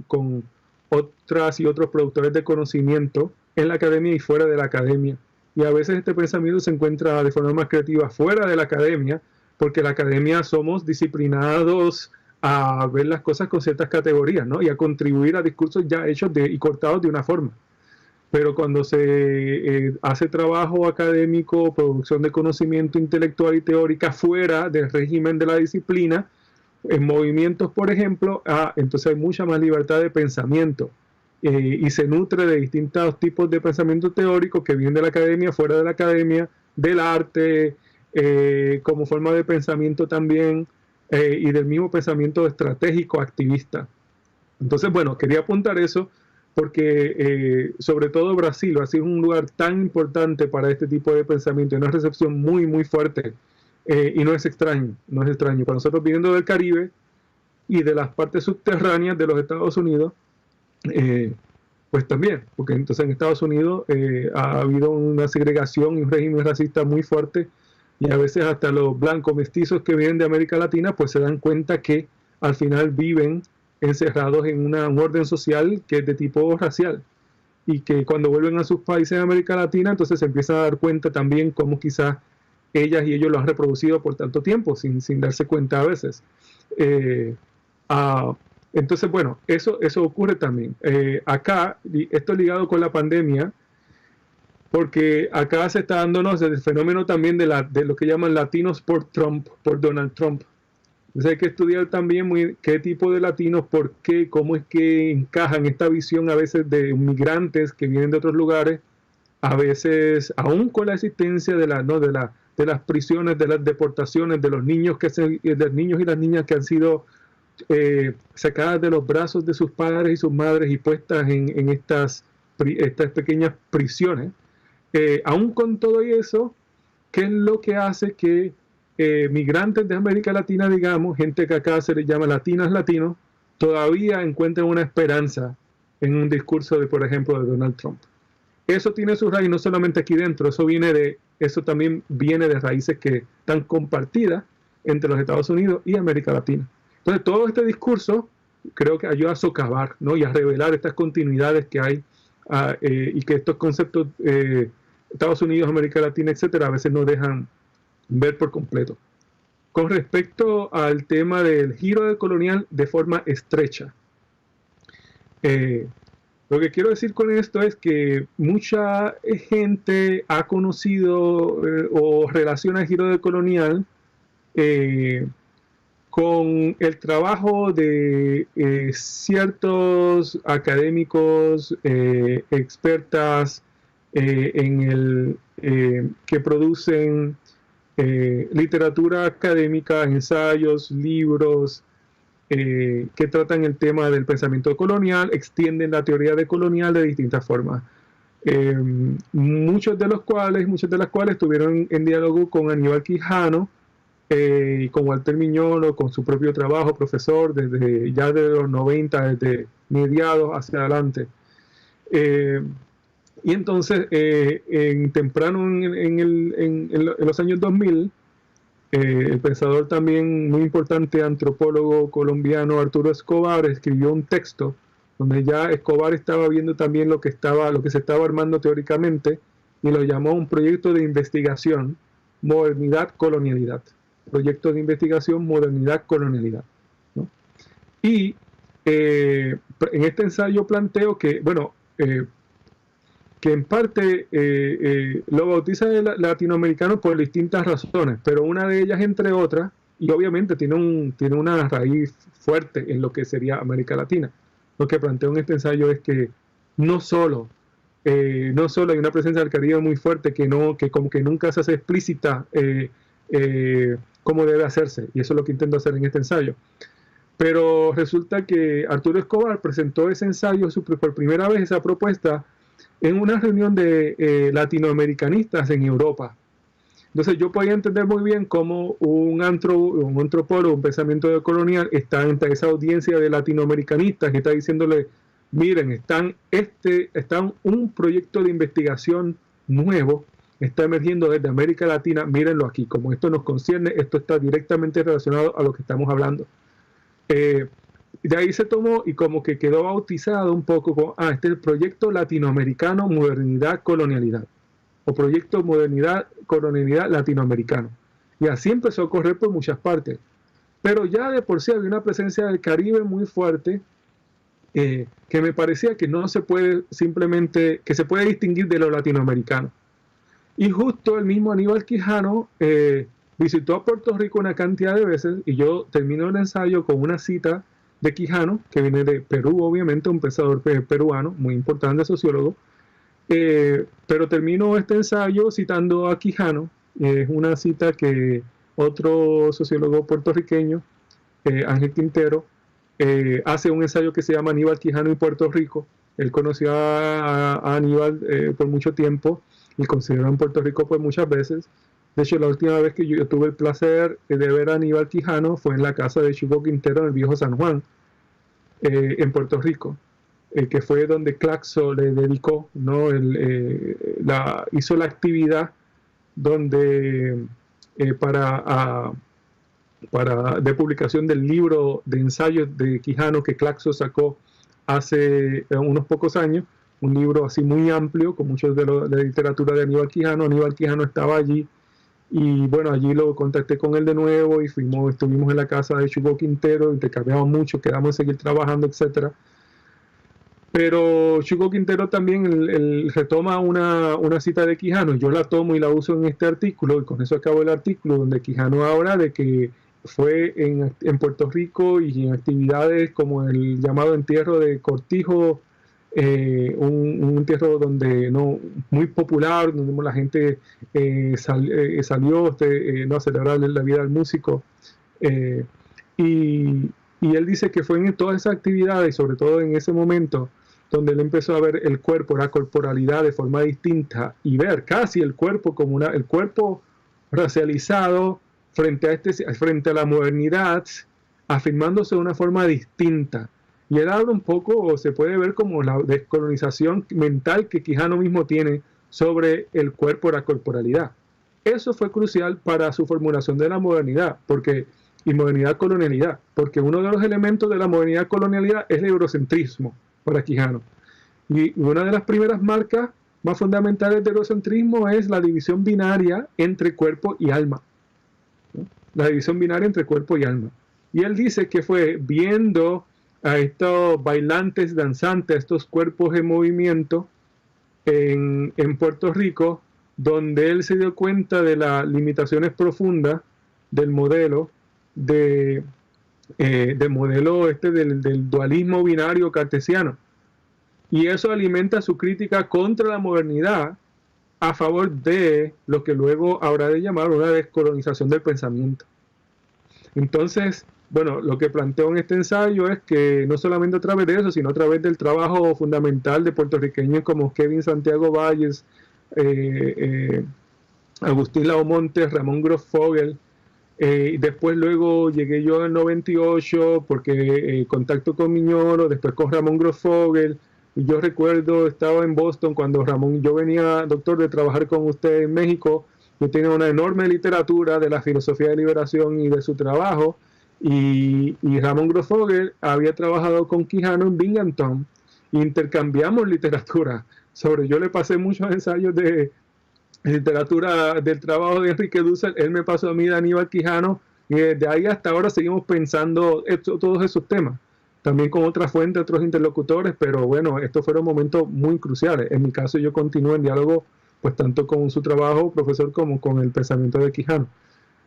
otras y otros productores de conocimiento en la academia y fuera de la academia. Y a veces este pensamiento se encuentra de forma más creativa fuera de la academia, porque en la academia somos disciplinados a ver las cosas con ciertas categorías, ¿no? Y a contribuir a discursos ya hechos y cortados de una forma. Pero cuando se hace trabajo académico, producción de conocimiento intelectual y teórica fuera del régimen de la disciplina, en movimientos, por ejemplo, entonces hay mucha más libertad de pensamiento y se nutre de distintos tipos de pensamiento teórico que vienen de la academia, fuera de la academia, del arte, como forma de pensamiento también, y del mismo pensamiento estratégico activista. Entonces, bueno, quería apuntar eso porque sobre todo Brasil es un lugar tan importante para este tipo de pensamiento, y una recepción muy, muy fuerte. Y no es extraño. Para nosotros viviendo del Caribe y de las partes subterráneas de los Estados Unidos, pues también, porque entonces en Estados Unidos ha habido una segregación y un régimen racista muy fuerte, y a veces hasta los blancos mestizos que vienen de América Latina pues se dan cuenta que al final viven encerrados en un orden social que es de tipo racial, y que cuando vuelven a sus países de América Latina entonces se empiezan a dar cuenta también cómo quizás ellas y ellos lo han reproducido por tanto tiempo sin darse cuenta a veces. Entonces, bueno, eso ocurre también. Acá, esto es ligado con la pandemia, porque acá se está dándonos el fenómeno también de lo que llaman latinos por Trump, por Donald Trump. Entonces hay que estudiar también qué tipo de latinos, por qué, cómo es que encajan esta visión a veces de migrantes que vienen de otros lugares, a veces aún con la existencia de las prisiones, de las deportaciones, de los niños y las niñas que han sido sacadas de los brazos de sus padres y sus madres y puestas en estas pequeñas prisiones. Aún con todo eso, ¿qué es lo que hace que migrantes de América Latina, digamos, gente que acá se les llama latinos, todavía encuentren una esperanza en un discurso por ejemplo, de Donald Trump? Eso tiene su raíz no solamente aquí dentro, eso también viene de raíces que están compartidas entre los Estados Unidos y América Latina. Entonces, todo este discurso creo que ayuda a socavar, ¿no? Y a revelar estas continuidades que hay y que estos conceptos, Estados Unidos, América Latina, etcétera, a veces no dejan ver por completo. Con respecto al tema del giro del colonial de forma estrecha, lo que quiero decir con esto es que mucha gente ha conocido o relaciona el giro del colonial con el trabajo de ciertos académicos, expertas que producen literatura académica, ensayos, libros, que tratan el tema del pensamiento colonial, extienden la teoría de colonial de distintas formas. Muchas de las cuales estuvieron en diálogo con Aníbal Quijano y con Walter Miñolo, con su propio trabajo, profesor, desde los 90, desde mediados hacia adelante. Y entonces, temprano en los años 2000, el pensador también muy importante, antropólogo colombiano Arturo Escobar, escribió un texto donde ya Escobar estaba viendo también lo que se estaba armando teóricamente, y lo llamó un proyecto de investigación, modernidad, colonialidad. Proyecto de investigación, modernidad, colonialidad, ¿no? Y en este ensayo planteo que, bueno, que en parte lo bautiza de latinoamericano por distintas razones, pero una de ellas, entre otras, y obviamente tiene una raíz fuerte en lo que sería América Latina. Lo que planteo en este ensayo es que no solo hay una presencia del Caribe muy fuerte que como que nunca se hace explícita cómo debe hacerse, y eso es lo que intento hacer en este ensayo. Pero resulta que Arturo Escobar presentó ese ensayo por primera vez, esa propuesta, en una reunión de latinoamericanistas en Europa. Entonces yo podía entender muy bien cómo un antropólogo, un pensamiento colonial, está entre esa audiencia de latinoamericanistas que está diciéndole, miren, están un proyecto de investigación nuevo, está emergiendo desde América Latina, mírenlo aquí, como esto nos concierne, esto está directamente relacionado a lo que estamos hablando. De ahí se tomó y como que quedó bautizado un poco como, este es el proyecto latinoamericano, modernidad, colonialidad, o proyecto modernidad, colonialidad latinoamericano. Y así empezó a correr por muchas partes. Pero ya de por sí había una presencia del Caribe muy fuerte, que me parecía que no se puede simplemente, que se puede distinguir de lo latinoamericano. Y justo el mismo Aníbal Quijano visitó a Puerto Rico una cantidad de veces, y yo termino el ensayo con una cita de Quijano, que viene de Perú, obviamente, un pensador peruano, muy importante sociólogo, pero termino este ensayo citando a Quijano. Es una cita que otro sociólogo puertorriqueño, Ángel Quintero, hace un ensayo que se llama Aníbal Quijano y Puerto Rico. Él conoció a Aníbal por mucho tiempo y consideró en Puerto Rico por muchas veces. De hecho, la última vez que yo tuve el placer de ver a Aníbal Quijano fue en la casa de Chugo Quintero en el Viejo San Juan, en Puerto Rico, que fue donde Claxo le dedicó, ¿no? Hizo la actividad donde de publicación del libro de ensayos de Quijano que Claxo sacó hace unos pocos años, un libro así muy amplio con mucho de la literatura de Aníbal Quijano. Aníbal Quijano estaba allí. Y bueno, allí lo contacté con él de nuevo y estuvimos en la casa de Chugo Quintero, intercambiamos mucho, quedamos en seguir trabajando, etc. Pero Chugo Quintero también él retoma una cita de Quijano, yo la tomo y la uso en este artículo, y con eso acabo el artículo, donde Quijano habla de que fue en Puerto Rico y en actividades como el llamado entierro de Cortijo, un entierro donde muy popular, donde la gente salió a celebrar la vida del músico, y él dice que fue en todas esas actividades, sobre todo en ese momento, donde él empezó a ver el cuerpo, la corporalidad de forma distinta, y ver casi el cuerpo como el cuerpo racializado frente a la modernidad, afirmándose de una forma distinta. Y él habla un poco, o se puede ver como la descolonización mental que Quijano mismo tiene sobre el cuerpo y la corporalidad. Eso fue crucial para su formulación de la modernidad, y modernidad colonialidad, porque uno de los elementos de la modernidad colonialidad es el eurocentrismo para Quijano. Y una de las primeras marcas más fundamentales del eurocentrismo es la división binaria entre cuerpo y alma. ¿No? La división binaria entre cuerpo y alma. Y él dice que fue viendo a estos bailantes, danzantes, estos cuerpos en movimiento en Puerto Rico, donde él se dio cuenta de las limitaciones profundas del modelo del dualismo binario cartesiano. Y eso alimenta su crítica contra la modernidad a favor de lo que luego habrá de llamar una descolonización del pensamiento. Entonces, bueno, lo que planteo en este ensayo es que no solamente a través de eso, sino a través del trabajo fundamental de puertorriqueños como Kevin Santiago Valles, Agustín Laumontes, Ramón Grossfogel. Después luego llegué yo en el 98 porque contacto con Miñoro, después con Ramón Grossfogel, Y yo recuerdo, estaba en Boston cuando Ramón, yo venía, doctor, de trabajar con usted en México. Yo tenía una enorme literatura de la filosofía de liberación y de su trabajo. Y Ramón Grosfoguer había trabajado con Quijano en Binghamton. Intercambiamos literatura. Yo le pasé muchos ensayos de literatura del trabajo de Enrique Dussel. Él me pasó a mí de Aníbal Quijano. Y desde ahí hasta ahora seguimos pensando todos esos temas. También con otras fuentes, otros interlocutores, pero bueno, estos fueron momentos muy cruciales. En mi caso, yo continúo en diálogo, pues tanto con su trabajo, profesor, como con el pensamiento de Quijano.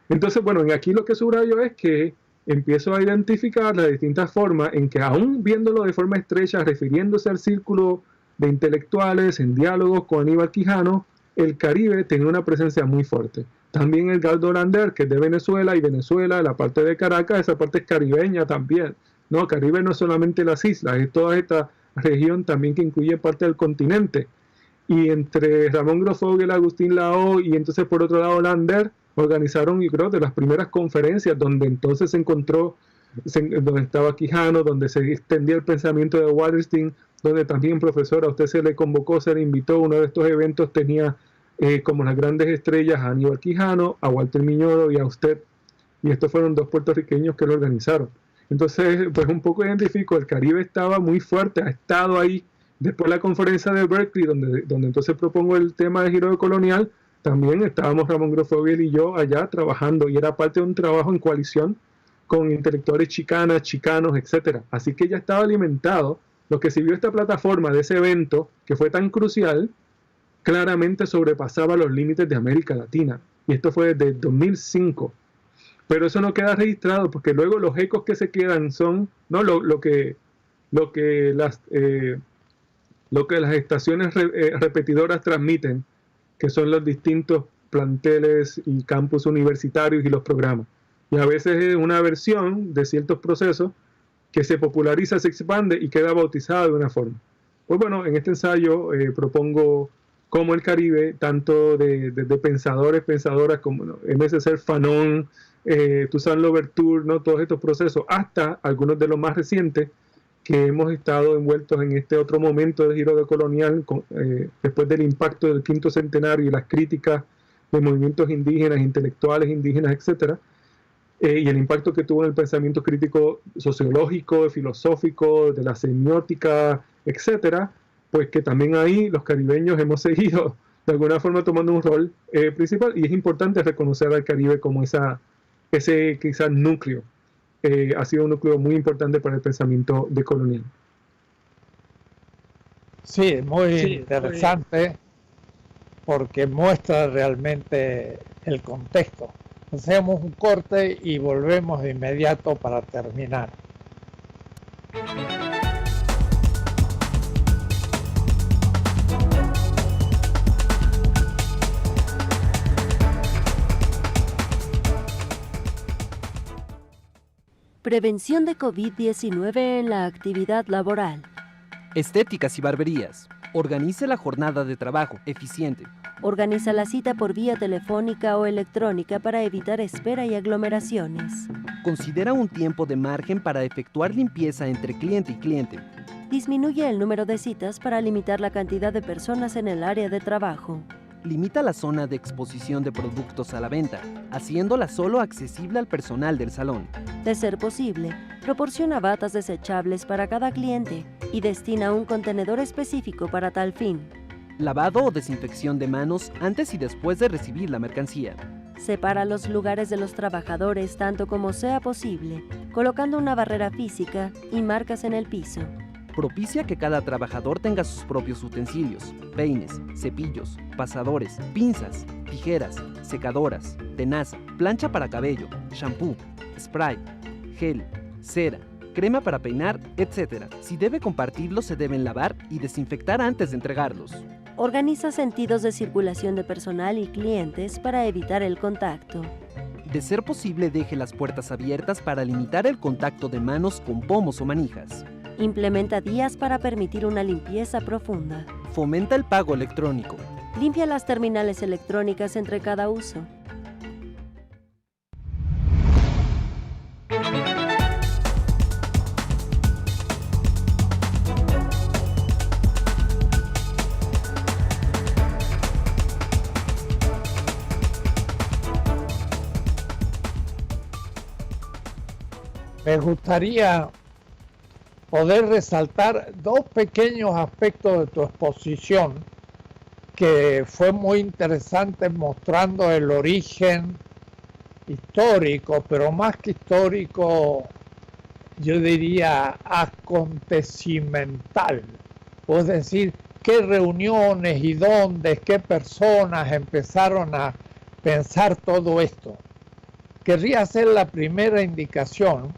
Entonces, bueno, aquí lo que subrayo es que empiezo a identificar las distintas formas en que, aún viéndolo de forma estrecha, refiriéndose al círculo de intelectuales, en diálogos con Aníbal Quijano, el Caribe tiene una presencia muy fuerte. También el Galdo Lander, que es de Venezuela, y Venezuela, la parte de Caracas, esa parte es caribeña también. No, Caribe no es solamente las islas, es toda esta región también que incluye parte del continente. Y entre Ramón Grosfoguer, Agustín Lao y entonces por otro lado Lander, organizaron, yo creo, de las primeras conferencias donde entonces se encontró, donde estaba Quijano, donde se extendía el pensamiento de Wallerstein, donde también, profesor, a usted se le convocó, se le invitó. Uno de estos eventos tenía como las grandes estrellas a Aníbal Quijano, a Walter Miñoro y a usted. Y estos fueron dos puertorriqueños que lo organizaron. Entonces, pues un poco identifico, el Caribe estaba muy fuerte, ha estado ahí. Después de la conferencia de Berkeley, donde entonces propongo el tema de giro colonial, también estábamos Ramón Grosfoguer y yo allá trabajando, y era parte de un trabajo en coalición con intelectuales chicanas, chicanos, etc. Así que ya estaba alimentado. Lo que sirvió esta plataforma de ese evento, que fue tan crucial, claramente sobrepasaba los límites de América Latina. Y esto fue desde 2005. Pero eso no queda registrado, porque luego los ecos que se quedan son, ¿no?, lo que las estaciones repetidoras transmiten, que son los distintos planteles y campus universitarios y los programas. Y a veces es una versión de ciertos procesos que se populariza, se expande y queda bautizada de una forma. Pues bueno, en este ensayo propongo cómo el Caribe, tanto de pensadores, pensadoras como MSC, Fanon, Toussaint Louverture, ¿no?, todos estos procesos, hasta algunos de los más recientes, que hemos estado envueltos en este otro momento de giro colonial, después del impacto del quinto centenario y las críticas de movimientos indígenas, intelectuales indígenas, etc., y el impacto que tuvo en el pensamiento crítico sociológico, filosófico, de la semiótica, etc., pues que también ahí los caribeños hemos seguido de alguna forma tomando un rol principal, y es importante reconocer al Caribe como ese quizás núcleo. Ha sido un núcleo muy importante para el pensamiento decolonial. Sí, muy interesante, porque muestra realmente el contexto. Hacemos un corte y volvemos de inmediato para terminar. Prevención de COVID-19 en la actividad laboral. Estéticas y barberías. Organice la jornada de trabajo eficiente. Organiza la cita por vía telefónica o electrónica para evitar espera y aglomeraciones. Considera un tiempo de margen para efectuar limpieza entre cliente y cliente. Disminuye el número de citas para limitar la cantidad de personas en el área de trabajo. Limita la zona de exposición de productos a la venta, haciéndola solo accesible al personal del salón. De ser posible, proporciona batas desechables para cada cliente y destina un contenedor específico para tal fin. Lavado o desinfección de manos antes y después de recibir la mercancía. Separa los lugares de los trabajadores tanto como sea posible, colocando una barrera física y marcas en el piso. Propicia que cada trabajador tenga sus propios utensilios, peines, cepillos, pasadores, pinzas, tijeras, secadoras, tenaza, plancha para cabello, shampoo, spray, gel, cera, crema para peinar, etc. Si debe compartirlos, se deben lavar y desinfectar antes de entregarlos. Organiza sentidos de circulación de personal y clientes para evitar el contacto. De ser posible, deje las puertas abiertas para limitar el contacto de manos con pomos o manijas. Implementa días para permitir una limpieza profunda. Fomenta el pago electrónico. Limpia las terminales electrónicas entre cada uso. me gustaría poder resaltar dos pequeños aspectos de tu exposición que fue muy interesante, mostrando el origen histórico, pero más que histórico, yo diría acontecimental. Es decir, qué reuniones y dónde, qué personas empezaron a pensar todo esto. Querría hacer la primera indicación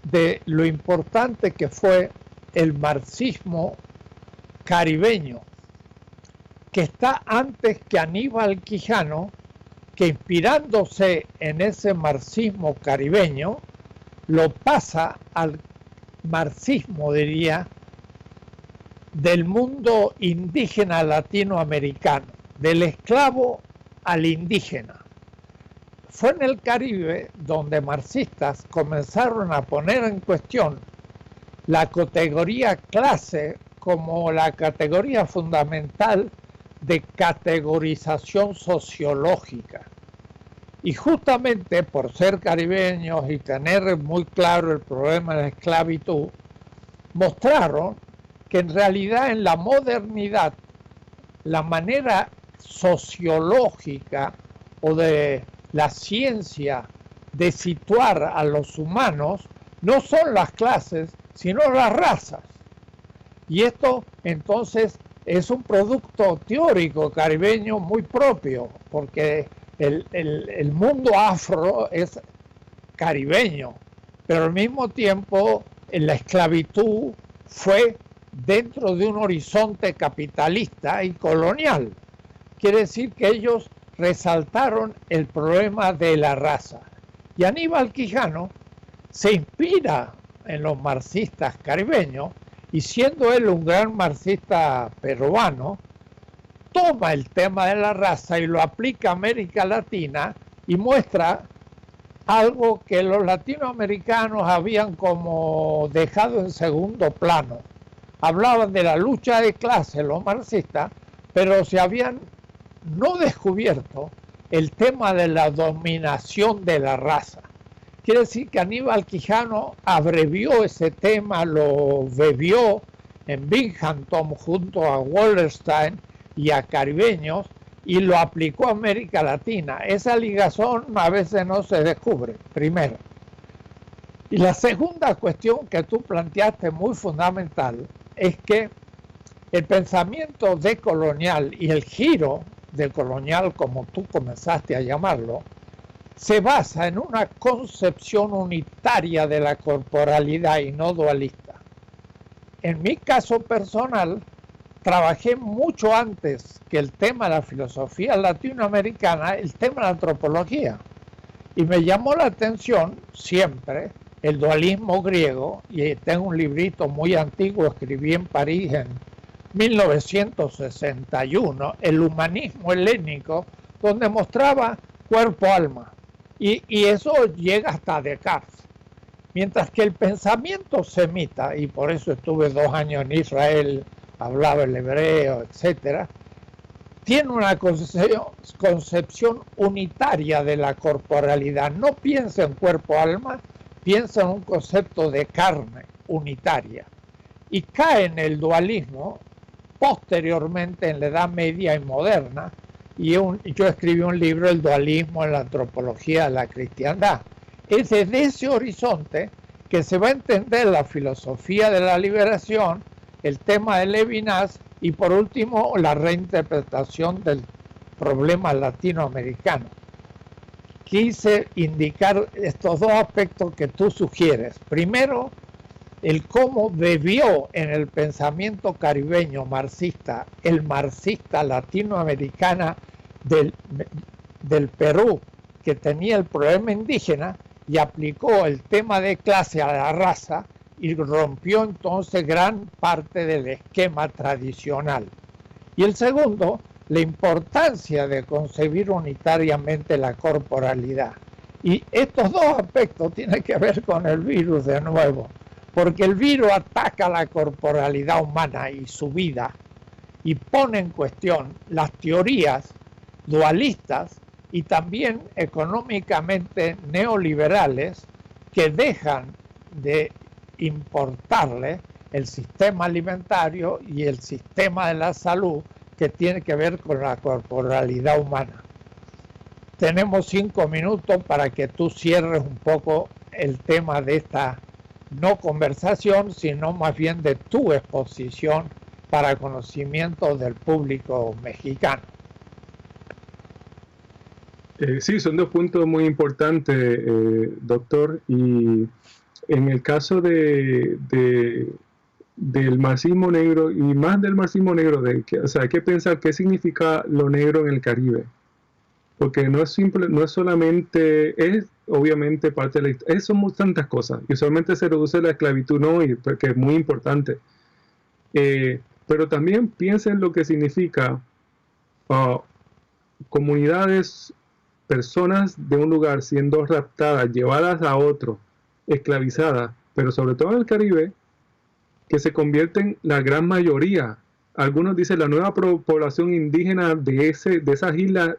de lo importante que fue el marxismo caribeño, que está antes que Aníbal Quijano, que inspirándose en ese marxismo caribeño, lo pasa al marxismo, diría, del mundo indígena latinoamericano, del esclavo al indígena. Fue en el Caribe donde marxistas comenzaron a poner en cuestión la categoría clase como la categoría fundamental de categorización sociológica. Y justamente por ser caribeños y tener muy claro el problema de la esclavitud, mostraron que en realidad en la modernidad la manera sociológica o de la ciencia de situar a los humanos no son las clases, sino las razas. Y esto entonces es un producto teórico caribeño muy propio, porque el mundo afro es caribeño, pero al mismo tiempo la esclavitud fue dentro de un horizonte capitalista y colonial. Quiere decir que ellos resaltaron el problema de la raza. Y Aníbal Quijano se inspira en los marxistas caribeños, y siendo él un gran marxista peruano, toma el tema de la raza y lo aplica a América Latina y muestra algo que los latinoamericanos habían como dejado en segundo plano. Hablaban de la lucha de clase los marxistas, pero se habían no descubierto el tema de la dominación de la raza. Quiere decir que Aníbal Quijano abrevió ese tema, lo bebió en Binghamton junto a Wallerstein y a caribeños y lo aplicó a América Latina. Esa ligazón a veces no se descubre, primero. Y la segunda cuestión que tú planteaste muy fundamental es que el pensamiento decolonial y el giro decolonial, como tú comenzaste a llamarlo, se basa en una concepción unitaria de la corporalidad y no dualista. En mi caso personal, trabajé mucho antes que el tema de la filosofía latinoamericana, el tema de la antropología. Y me llamó la atención siempre el dualismo griego, y tengo un librito muy antiguo, escribí en París en 1961, el humanismo helénico, donde mostraba cuerpo-alma. Y eso llega hasta Descartes. Mientras que el pensamiento semita, y por eso estuve 2 años en Israel, hablaba el hebreo, etc., tiene una concepción unitaria de la corporalidad. No piensa en cuerpo-alma, piensa en un concepto de carne unitaria. Y cae en el dualismo posteriormente en la Edad Media y moderna. Y yo escribí un libro, El dualismo en la antropología de la cristiandad. Es desde ese horizonte que se va a entender la filosofía de la liberación, el tema de Levinas y por último la reinterpretación del problema latinoamericano. Quise indicar estos dos aspectos que tú sugieres. Primero, el cómo bebió en el pensamiento caribeño marxista, el marxista latinoamericana del Perú, que tenía el problema indígena y aplicó el tema de clase a la raza y rompió entonces gran parte del esquema tradicional. Y el segundo, la importancia de concebir unitariamente la corporalidad. Y estos dos aspectos tienen que ver con el virus de nuevo, porque el virus ataca la corporalidad humana y su vida y pone en cuestión las teorías dualistas y también económicamente neoliberales que dejan de importarle el sistema alimentario y el sistema de la salud que tiene que ver con la corporalidad humana. Tenemos 5 minutos para que tú cierres un poco el tema de esta no conversación, sino más bien de tu exposición para conocimiento del público mexicano. Sí, son 2 puntos muy importantes, doctor, y en el caso del marxismo negro, y más del marxismo negro, hay que pensar qué significa lo negro en el Caribe, porque no es solamente, es obviamente parte de la, son tantas cosas, y usualmente se reduce la esclavitud, ¿no? Y que es muy importante, pero también piensen lo que significa comunidades, personas de un lugar siendo raptadas, llevadas a otro, esclavizadas, pero sobre todo en el Caribe, que se convierten la gran mayoría. Algunos dicen la nueva población indígena de esas islas,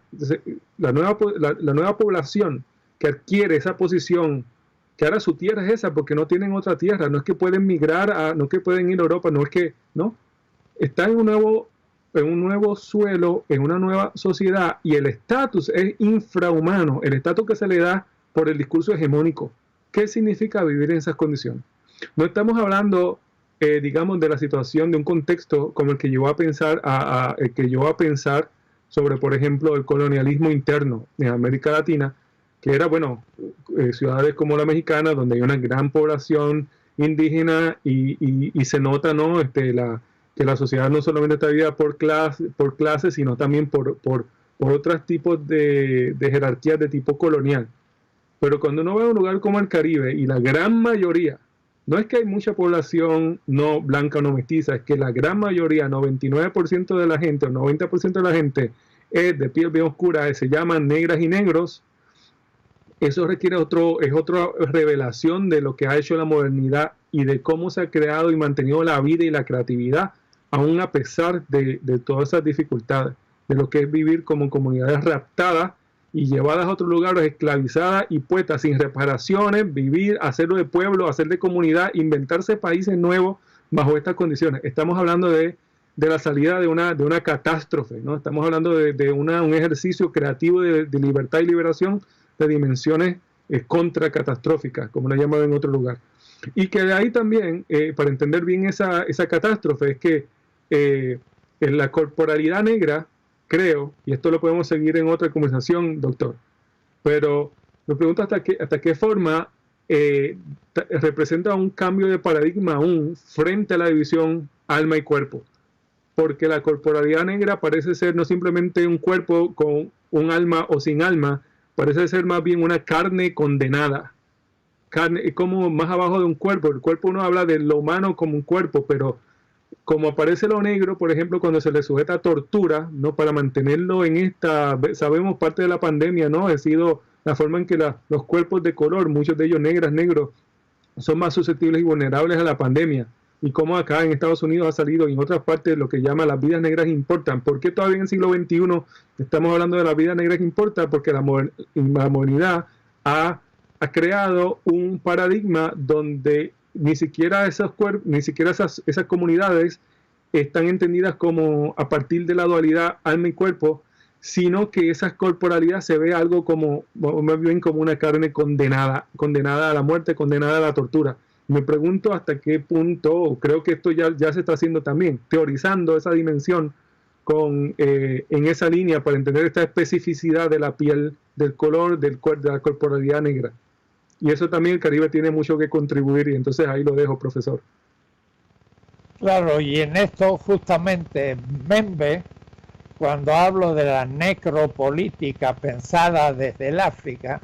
la nueva población que adquiere esa posición, que ahora su tierra es esa, porque no tienen otra tierra, no es que pueden migrar, no es que pueden ir a Europa, no, está en un nuevo suelo, en una nueva sociedad, y el estatus es infrahumano, el estatus que se le da por el discurso hegemónico. ¿Qué significa vivir en esas condiciones? No estamos hablando, digamos, de la situación, de un contexto como el que llevó a pensar sobre, por ejemplo, el colonialismo interno en América Latina, que era, ciudades como la mexicana, donde hay una gran población indígena y se nota, ¿no? Que la sociedad no solamente está dividida por clases, sino también por otros tipos de jerarquías de tipo colonial. Pero cuando uno va a un lugar como el Caribe, y la gran mayoría, no es que hay mucha población no blanca o no mestiza, es que la gran mayoría, 99% de la gente o 90% de la gente es de piel bien oscura, se llaman negras y negros. Eso requiere otra revelación de lo que ha hecho la modernidad y de cómo se ha creado y mantenido la vida y la creatividad, aún a pesar de todas esas dificultades, de lo que es vivir como comunidades raptadas y llevadas a otros lugares, esclavizadas y puestas sin reparaciones, vivir, hacerlo de pueblo, hacer de comunidad, inventarse países nuevos bajo estas condiciones. Estamos hablando de la salida de una catástrofe, ¿no? Estamos hablando de un ejercicio creativo de libertad y liberación de dimensiones contracatastróficas, como lo he llamado en otro lugar. Y que de ahí también, para entender bien esa catástrofe, es que en la corporalidad negra, creo, y esto lo podemos seguir en otra conversación, doctor, pero me pregunto hasta qué forma representa un cambio de paradigma aún frente a la división alma y cuerpo, porque la corporalidad negra parece ser no simplemente un cuerpo con un alma o sin alma, parece ser más bien una carne condenada, carne como más abajo de un cuerpo. El cuerpo, uno habla de lo humano como un cuerpo, pero como aparece lo negro, por ejemplo, cuando se le sujeta a tortura, ¿no? Para mantenerlo sabemos, parte de la pandemia, ¿no? Ha sido la forma en que los cuerpos de color, muchos de ellos negros, son más susceptibles y vulnerables a la pandemia. Y como acá en Estados Unidos ha salido, y en otras partes, lo que llama las vidas negras importan. ¿Por qué todavía en el siglo XXI estamos hablando de las vidas negras que importan? Porque la modernidad ha creado un paradigma donde ni siquiera esas comunidades están entendidas como a partir de la dualidad alma y cuerpo, sino que esa corporalidad se ve algo como, más bien como una carne condenada a la muerte, condenada a la tortura. Me pregunto hasta qué punto, creo que esto ya se está haciendo también, teorizando esa dimensión en esa línea para entender esta especificidad de la piel, del color, de la corporalidad negra. Y eso también el Caribe tiene mucho que contribuir, y entonces ahí lo dejo, profesor. Claro, y en esto justamente Membe, cuando hablo de la necropolítica pensada desde el África,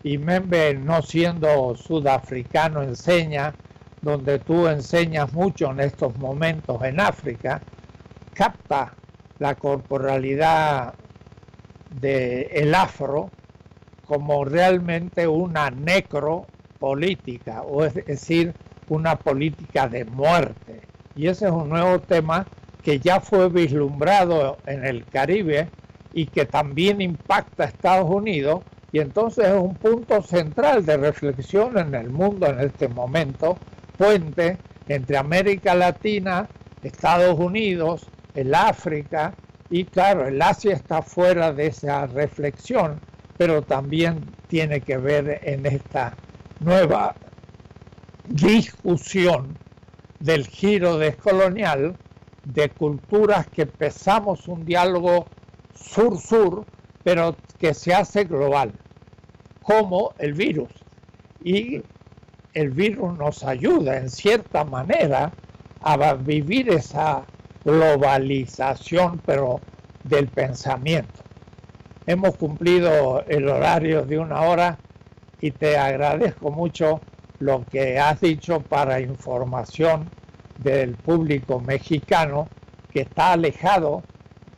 y Membe, no siendo sudafricano, enseña, donde tú enseñas mucho en estos momentos en África, capta la corporalidad del afro como realmente una necropolítica, o es decir, una política de muerte. Y ese es un nuevo tema que ya fue vislumbrado en el Caribe y que también impacta a Estados Unidos, Y entonces es un punto central de reflexión en el mundo en este momento, puente entre América Latina, Estados Unidos, el África, y claro, el Asia está fuera de esa reflexión, pero también tiene que ver en esta nueva discusión del giro descolonial de culturas que empezamos un diálogo sur-sur, pero que se hace global, como el virus. Y el virus nos ayuda en cierta manera a vivir esa globalización, pero del pensamiento. Hemos cumplido el horario de 1 hora y te agradezco mucho lo que has dicho para información del público mexicano que está alejado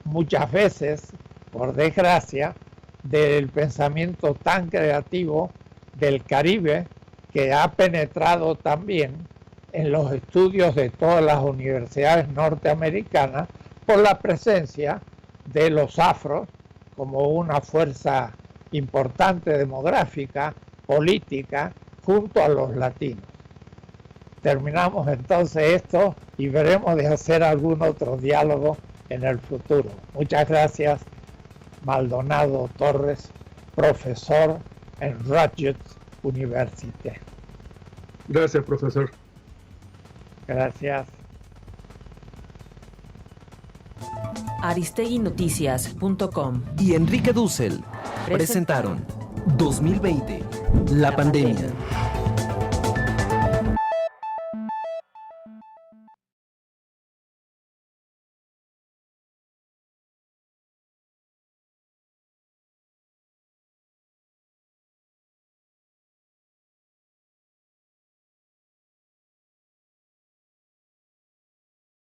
muchas veces, por desgracia, del pensamiento tan creativo del Caribe, que ha penetrado también en los estudios de todas las universidades norteamericanas por la presencia de los afros como una fuerza importante demográfica, política, junto a los latinos. Terminamos entonces esto y veremos de hacer algún otro diálogo en el futuro. Muchas gracias, Maldonado Torres, profesor en Rutgers University. Gracias, profesor. Gracias. aristeguinoticias.com y Enrique Dussel presentaron 2020, la pandemia.